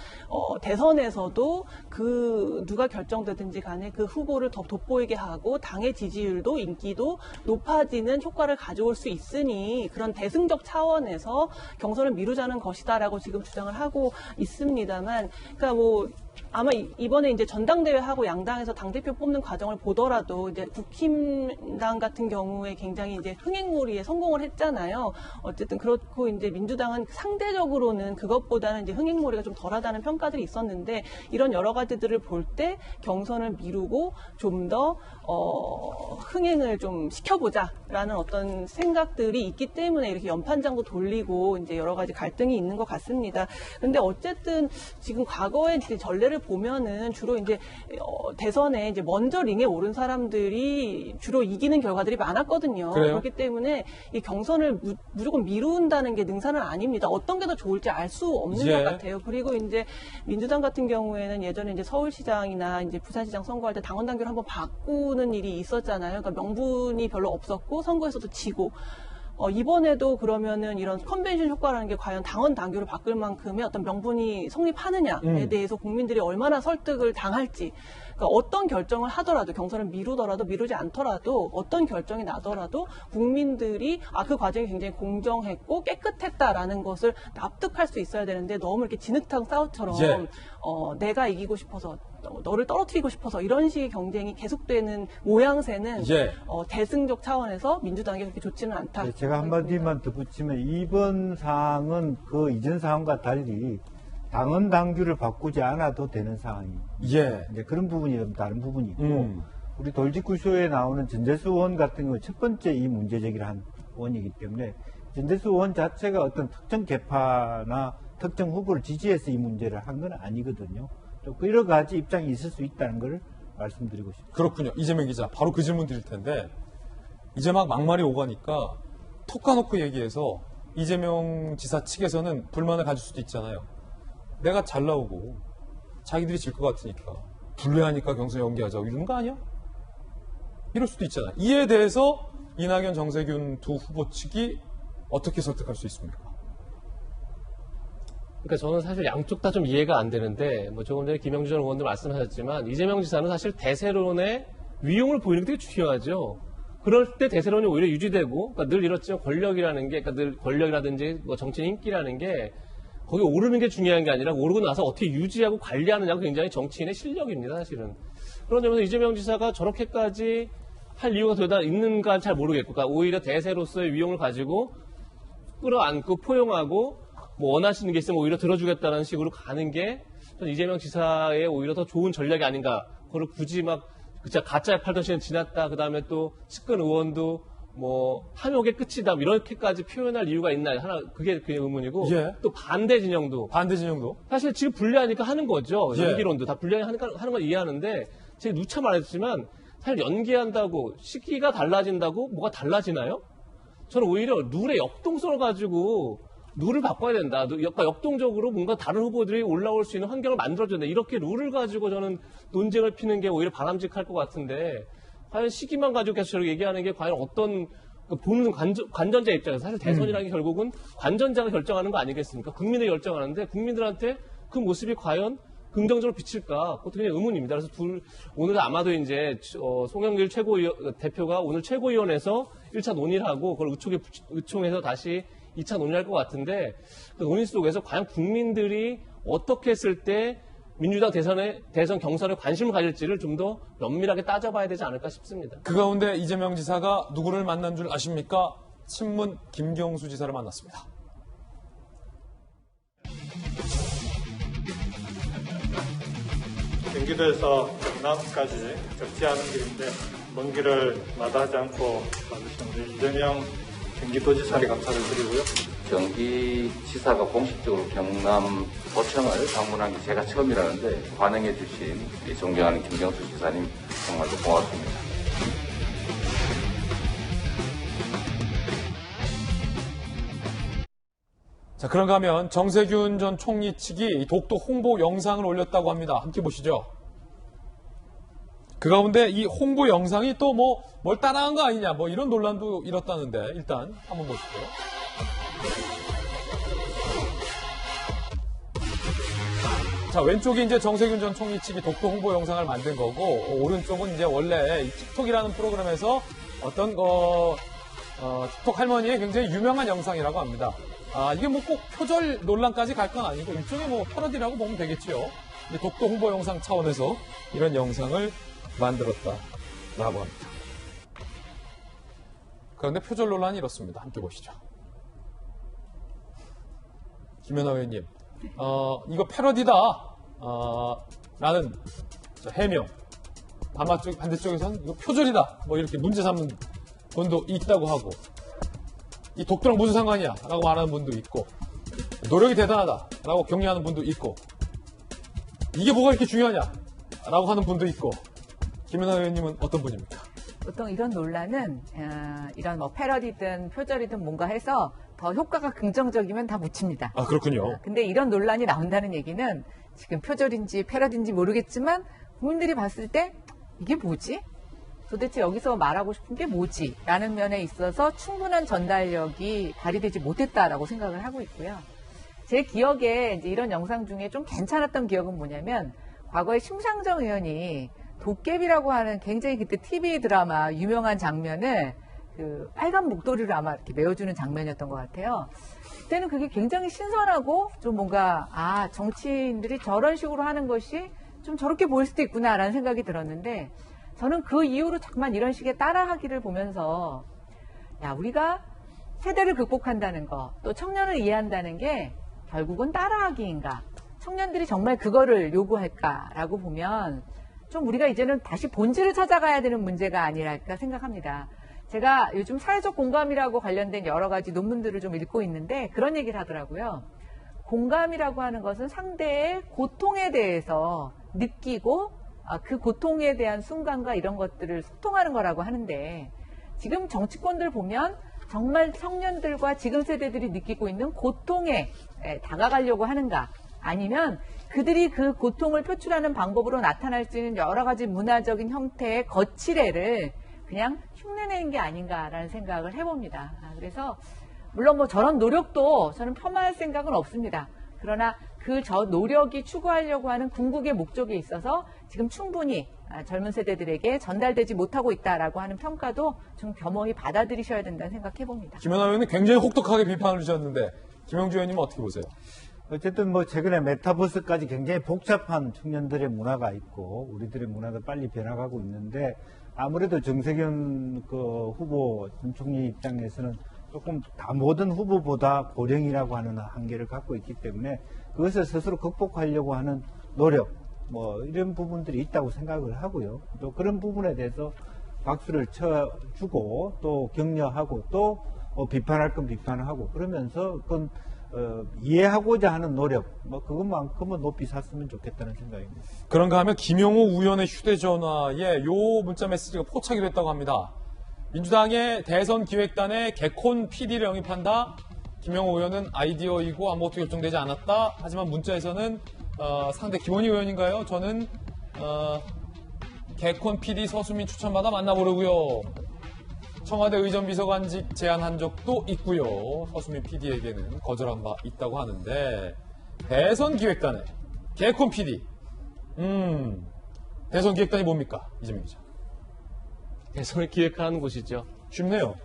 대선에서도 그 누가 결정되든지 간에 그 후보를 더 돋보이게 하고 당의 지지율도 인기도 높아지는 효과를 가져올 수 있으니 그런 대승적 차원에서 경선을 미루자는 것이다라고 지금 주장을 하고 있습니다만 그러니까 아마 이번에 이제 전당대회하고 양당에서 당대표 뽑는 과정을 보더라도 이제 국힘당 같은 경우에 굉장히 이제 흥행몰이에 성공을 했잖아요. 어쨌든 그렇고 이제 민주당은 상대적으로는 그것보다는 이제 흥행몰이가 좀 덜하다는 평가들이 있었는데 이런 여러 가지들을 볼 때 경선을 미루고 좀 더 흥행을 좀 시켜보자라는 어떤 생각들이 있기 때문에 이렇게 연판장도 돌리고 이제 여러 가지 갈등이 있는 것 같습니다. 근데 어쨌든 지금 과거에 이제 전례를 보면은 주로 이제 대선에 이제 먼저 링에 오른 사람들이 주로 이기는 결과들이 많았거든요. 그래요? 그렇기 때문에 이 경선을 무조건 미룬다는 게 능사는 아닙니다. 어떤 게 더 좋을지 알 수 없는 예. 것 같아요. 그리고 이제 민주당 같은 경우에는 예전에 이제 서울시장이나 이제 부산시장 선거할 때 당원 당규를 한번 바꾸는 일이 있었잖아요. 그러니까 명분이 별로 없었고 선거에서도 지고. 이번에도 그러면은 이런 컨벤션 효과라는 게 과연 당원 당규를 바꿀 만큼의 어떤 명분이 성립하느냐에 대해서 국민들이 얼마나 설득을 당할지, 그러니까 어떤 결정을 하더라도 경선을 미루더라도 미루지 않더라도 어떤 결정이 나더라도 국민들이 그 과정이 굉장히 공정했고 깨끗했다라는 것을 납득할 수 있어야 되는데 너무 이렇게 진흙탕 싸움처럼 예. 내가 이기고 싶어서 너를 떨어뜨리고 싶어서 이런 식의 경쟁이 계속되는 모양새는 예. 대승적 차원에서 민주당이 그렇게 좋지는 않다. 네, 제가 한마디만 덧붙이면 이번 사항은 그 이전 사항과 달리 당헌 당규를 바꾸지 않아도 되는 상황입니다. 예. 이제 그런 부분이 좀 다른 부분이 있고 우리 돌직구쇼에 나오는 전재수 의원 같은 경우 첫 번째 이 문제 제기를 한 의원이기 때문에 전재수 의원 자체가 어떤 특정 계파나 특정 후보를 지지해서 이 문제를 한 건 아니거든요. 또 여러 가지 입장이 있을 수 있다는 걸 말씀드리고 싶습니다. 그렇군요. 이재명 기자, 바로 그 질문 드릴 텐데 이제 막 막말이 오가니까 톡 까놓고 얘기해서 이재명 지사 측에서는 불만을 가질 수도 있잖아요. 내가 잘 나오고 자기들이 질 것 같으니까 불리하니까 경선 연기하자고 이러는 거 아니야? 이럴 수도 있잖아요. 이에 대해서 이낙연, 정세균 두 후보 측이 어떻게 설득할 수 있습니까? 그러니까 저는 사실 양쪽 다 좀 이해가 안 되는데, 뭐 조금 전에 김영주 전 의원도 말씀하셨지만 이재명 지사는 사실 대세론의 위용을 보이는 게 되게 중요하죠. 그럴 때 대세론이 오히려 유지되고, 그러니까 늘 이렇지만 권력이라는 게, 그러니까 늘 권력이라든지 뭐 정치인 인기라는 게 거기 오르는 게 중요한 게 아니라 오르고 나서 어떻게 유지하고 관리하느냐가 굉장히 정치인의 실력입니다, 사실은. 그런 점에서 이재명 지사가 저렇게까지 할 이유가 되다 있는가 잘 모르겠고, 그러니까 오히려 대세로서의 위용을 가지고 끌어안고 포용하고 뭐 원하시는 게 있으면 오히려 들어주겠다는 식으로 가는 게 저는 이재명 지사의 오히려 더 좋은 전략이 아닌가. 그걸 굳이 막 진짜 가짜 팔던 시는 지났다. 그 다음에 또 측근 의원도 뭐 함욕의 끝이다. 이렇게까지 표현할 이유가 있나. 하나 그게 그냥 의문이고. 예. 또 반대 진영도 사실 지금 분리하니까 하는 거죠. 예. 연기론도 다 분리하니까 하는 건 이해하는데 제가 누차 말했지만 사실 연기한다고 시기가 달라진다고 뭐가 달라지나요? 저는 오히려 룰의 역동성을 가지고 룰을 바꿔야 된다. 역동적으로 뭔가 다른 후보들이 올라올 수 있는 환경을 만들어줘야 된다. 이렇게 룰을 가지고 저는 논쟁을 피는 게 오히려 바람직할 것 같은데 과연 시기만 가지고 계속 저렇게 얘기하는 게 과연 어떤 보는 관전자 입장에서 사실 대선이라는 게 결국은 관전자가 결정하는 거 아니겠습니까? 국민들이 결정하는데 국민들한테 그 모습이 과연 긍정적으로 비칠까? 그것도 그냥 의문입니다. 그래서 오늘 아마도 이제 송영길 대표가 오늘 최고위원회에서 1차 논의를 하고 그걸 의총해서 다시 2차 논의할 것 같은데 그 논의 속에서 과연 국민들이 어떻게 했을 때 민주당 대선 경선에 관심을 가질지를 좀 더 면밀하게 따져봐야 되지 않을까 싶습니다. 그 가운데 이재명 지사가 누구를 만난 줄 아십니까? 친문 김경수 지사를 만났습니다. 경기도에서 남까지 적지 않은 길인데 먼 길을 마다하지 않고 와주신 우리 이재명 경기도지사에 감사를 드리고요. 경기지사가 공식적으로 경남 도청을 방문한 게 제가 처음이라는데 반응해 주신 존경하는 김경수 지사님 정말로 고맙습니다. 자, 그런가 하면 정세균 전 총리 측이 독도 홍보 영상을 올렸다고 합니다. 함께 보시죠. 그 가운데 이 홍보 영상이 또 뭘 따라한 거 아니냐 이런 논란도 일었다는데 일단 한번 보실게요. 자, 왼쪽이 이제 정세균 전 총리 측이 독도 홍보 영상을 만든 거고 오른쪽은 이제 원래 이 틱톡이라는 프로그램에서 어떤 틱톡 할머니의 굉장히 유명한 영상이라고 합니다. 이게 꼭 표절 논란까지 갈 건 아니고 일종의 패러디라고 보면 되겠죠. 독도 홍보 영상 차원에서 이런 영상을 만들었다라고 합니다. 그런데 표절 논란이 이렇습니다. 함께 보시죠. 김연아 의원님, 이거 패러디다 라는 해명. 반대쪽에서는 이거 표절이다 이렇게 문제 삼는 분도 있다고 하고, 이 독도랑 무슨 상관이야 라고 말하는 분도 있고, 노력이 대단하다 라고 격려하는 분도 있고, 이게 뭐가 이렇게 중요하냐라고 하는 분도 있고, 김연아 의원님은 어떤 분입니까? 보통 이런 논란은 이런 뭐 패러디든 표절이든 뭔가 해서 더 효과가 긍정적이면 다 묻힙니다. 아, 그렇군요. 근데 이런 논란이 나온다는 얘기는 지금 표절인지 패러디인지 모르겠지만 국민들이 봤을 때 이게 뭐지? 도대체 여기서 말하고 싶은 게 뭐지? 라는 면에 있어서 충분한 전달력이 발휘되지 못했다라고 생각을 하고 있고요. 제 기억에 이제 이런 영상 중에 좀 괜찮았던 기억은 뭐냐면 과거에 심상정 의원이 도깨비라고 하는 굉장히 그때 TV 드라마 유명한 장면을 그 빨간 목도리를 아마 이렇게 메워주는 장면이었던 것 같아요. 그때는 그게 굉장히 신선하고 좀 뭔가 정치인들이 저런 식으로 하는 것이 좀 저렇게 보일 수도 있구나라는 생각이 들었는데 저는 그 이후로 자꾸만 이런 식의 따라하기를 보면서 야 우리가 세대를 극복한다는 거 또 청년을 이해한다는 게 결국은 따라하기인가 청년들이 정말 그거를 요구할까라고 보면 좀 우리가 이제는 다시 본질을 찾아가야 되는 문제가 아니랄까 생각합니다. 제가 요즘 사회적 공감이라고 관련된 여러 가지 논문들을 좀 읽고 있는데 그런 얘기를 하더라고요. 공감이라고 하는 것은 상대의 고통에 대해서 느끼고 그 고통에 대한 순간과 이런 것들을 소통하는 거라고 하는데 지금 정치권들 보면 정말 청년들과 지금 세대들이 느끼고 있는 고통에 다가가려고 하는가 아니면 그들이 그 고통을 표출하는 방법으로 나타날 수 있는 여러 가지 문화적인 형태의 거칠애를 그냥 흉내내는 게 아닌가라는 생각을 해봅니다. 그래서 물론 뭐 저런 노력도 저는 폄하할 생각은 없습니다. 그러나 그 저 노력이 추구하려고 하는 궁극의 목적에 있어서 지금 충분히 젊은 세대들에게 전달되지 못하고 있다라고 하는 평가도 좀 겸허히 받아들이셔야 된다는 생각해봅니다. 김연아 의원은 굉장히 혹독하게 비판을 주셨는데 김영주 의원님은 어떻게 보세요? 어쨌든 뭐 최근에 메타버스까지 굉장히 복잡한 청년들의 문화가 있고 우리들의 문화도 빨리 변화가고 있는데 아무래도 정세균 그 후보 전 총리 입장에서는 조금 다 모든 후보보다 고령이라고 하는 한계를 갖고 있기 때문에 그것을 스스로 극복하려고 하는 노력 뭐 이런 부분들이 있다고 생각을 하고요. 또 그런 부분에 대해서 박수를 쳐주고 또 격려하고 또 비판할 건 비판하고 그러면서 그건 이해하고자 하는 노력, 뭐 그것만큼은 높이 샀으면 좋겠다는 생각입니다. 그런가 하면 김용호 의원의 휴대전화에 요 문자 메시지가 포착이 됐다고 합니다. 민주당의 대선 기획단에 개콘 PD를 영입한다. 김용호 의원은 아이디어이고 아무것도 결정되지 않았다. 하지만 문자에서는 상대 김원희 의원인가요? 저는 개콘 PD 서수민 추천받아 만나보려고요. 청와대 의전비서관직 제안한 적도 있고요. 서수민 PD에게는 거절한 바 있다고 하는데 대선 기획단에 개콘 PD 대선 기획단이 뭡니까? 이재명 기자. 대선을 기획하는 곳이죠. 쉽네요.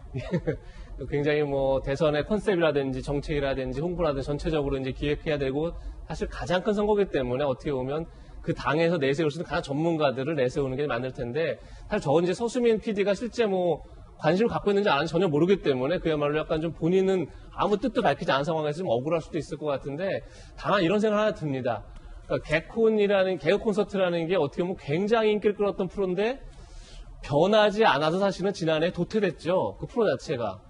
굉장히 뭐 대선의 컨셉이라든지 정책이라든지 홍보라든지 전체적으로 이제 기획해야 되고 사실 가장 큰 선거기 때문에 어떻게 보면 그 당에서 내세울 수 있는 가장 전문가들을 내세우는 게 맞을 텐데 사실 저건 이제 서수민 PD가 실제 뭐 관심을 갖고 있는지 안 하는지 전혀 모르기 때문에 그야말로 약간 좀 본인은 아무 뜻도 밝히지 않은 상황에서 좀 억울할 수도 있을 것 같은데 다만 이런 생각 하나 듭니다. 그러니까 개콘 콘서트라는 게 어떻게 보면 굉장히 인기를 끌었던 프로인데 변하지 않아서 사실은 지난해 도태됐죠. 그 프로 자체가.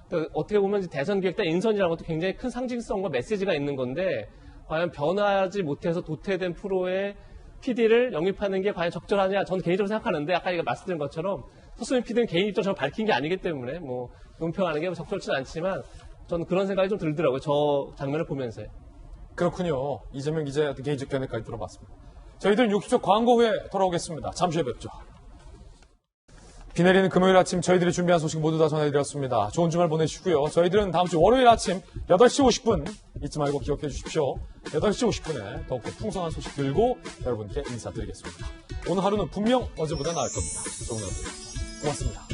그러니까 어떻게 보면 대선 기획단 인선이라는 것도 굉장히 큰 상징성과 메시지가 있는 건데 과연 변하지 못해서 도태된 프로의 PD를 영입하는 게 과연 적절하냐 저는 개인적으로 생각하는데 아까 말씀드린 것처럼 서수민 PD는 개인 입장을 밝힌 게 아니기 때문에 뭐 논평하는 게 적절치는 않지만 저는 그런 생각이 좀 들더라고요. 저 장면을 보면서요. 그렇군요. 이재명 기자의 어떤 개인적 견해까지 들어봤습니다. 저희들은 60초 광고 후에 돌아오겠습니다. 잠시 후에 뵙죠. 비 내리는 금요일 아침 저희들이 준비한 소식 모두 다 전해드렸습니다. 좋은 주말 보내시고요. 저희들은 다음 주 월요일 아침 8시 50분 잊지 말고 기억해 주십시오. 8시 50분에 더욱더 풍성한 소식 들고 여러분께 인사드리겠습니다. 오늘 하루는 분명 어제보다 나을 겁니다. 좋은 하루 되세요. 고맙습니다.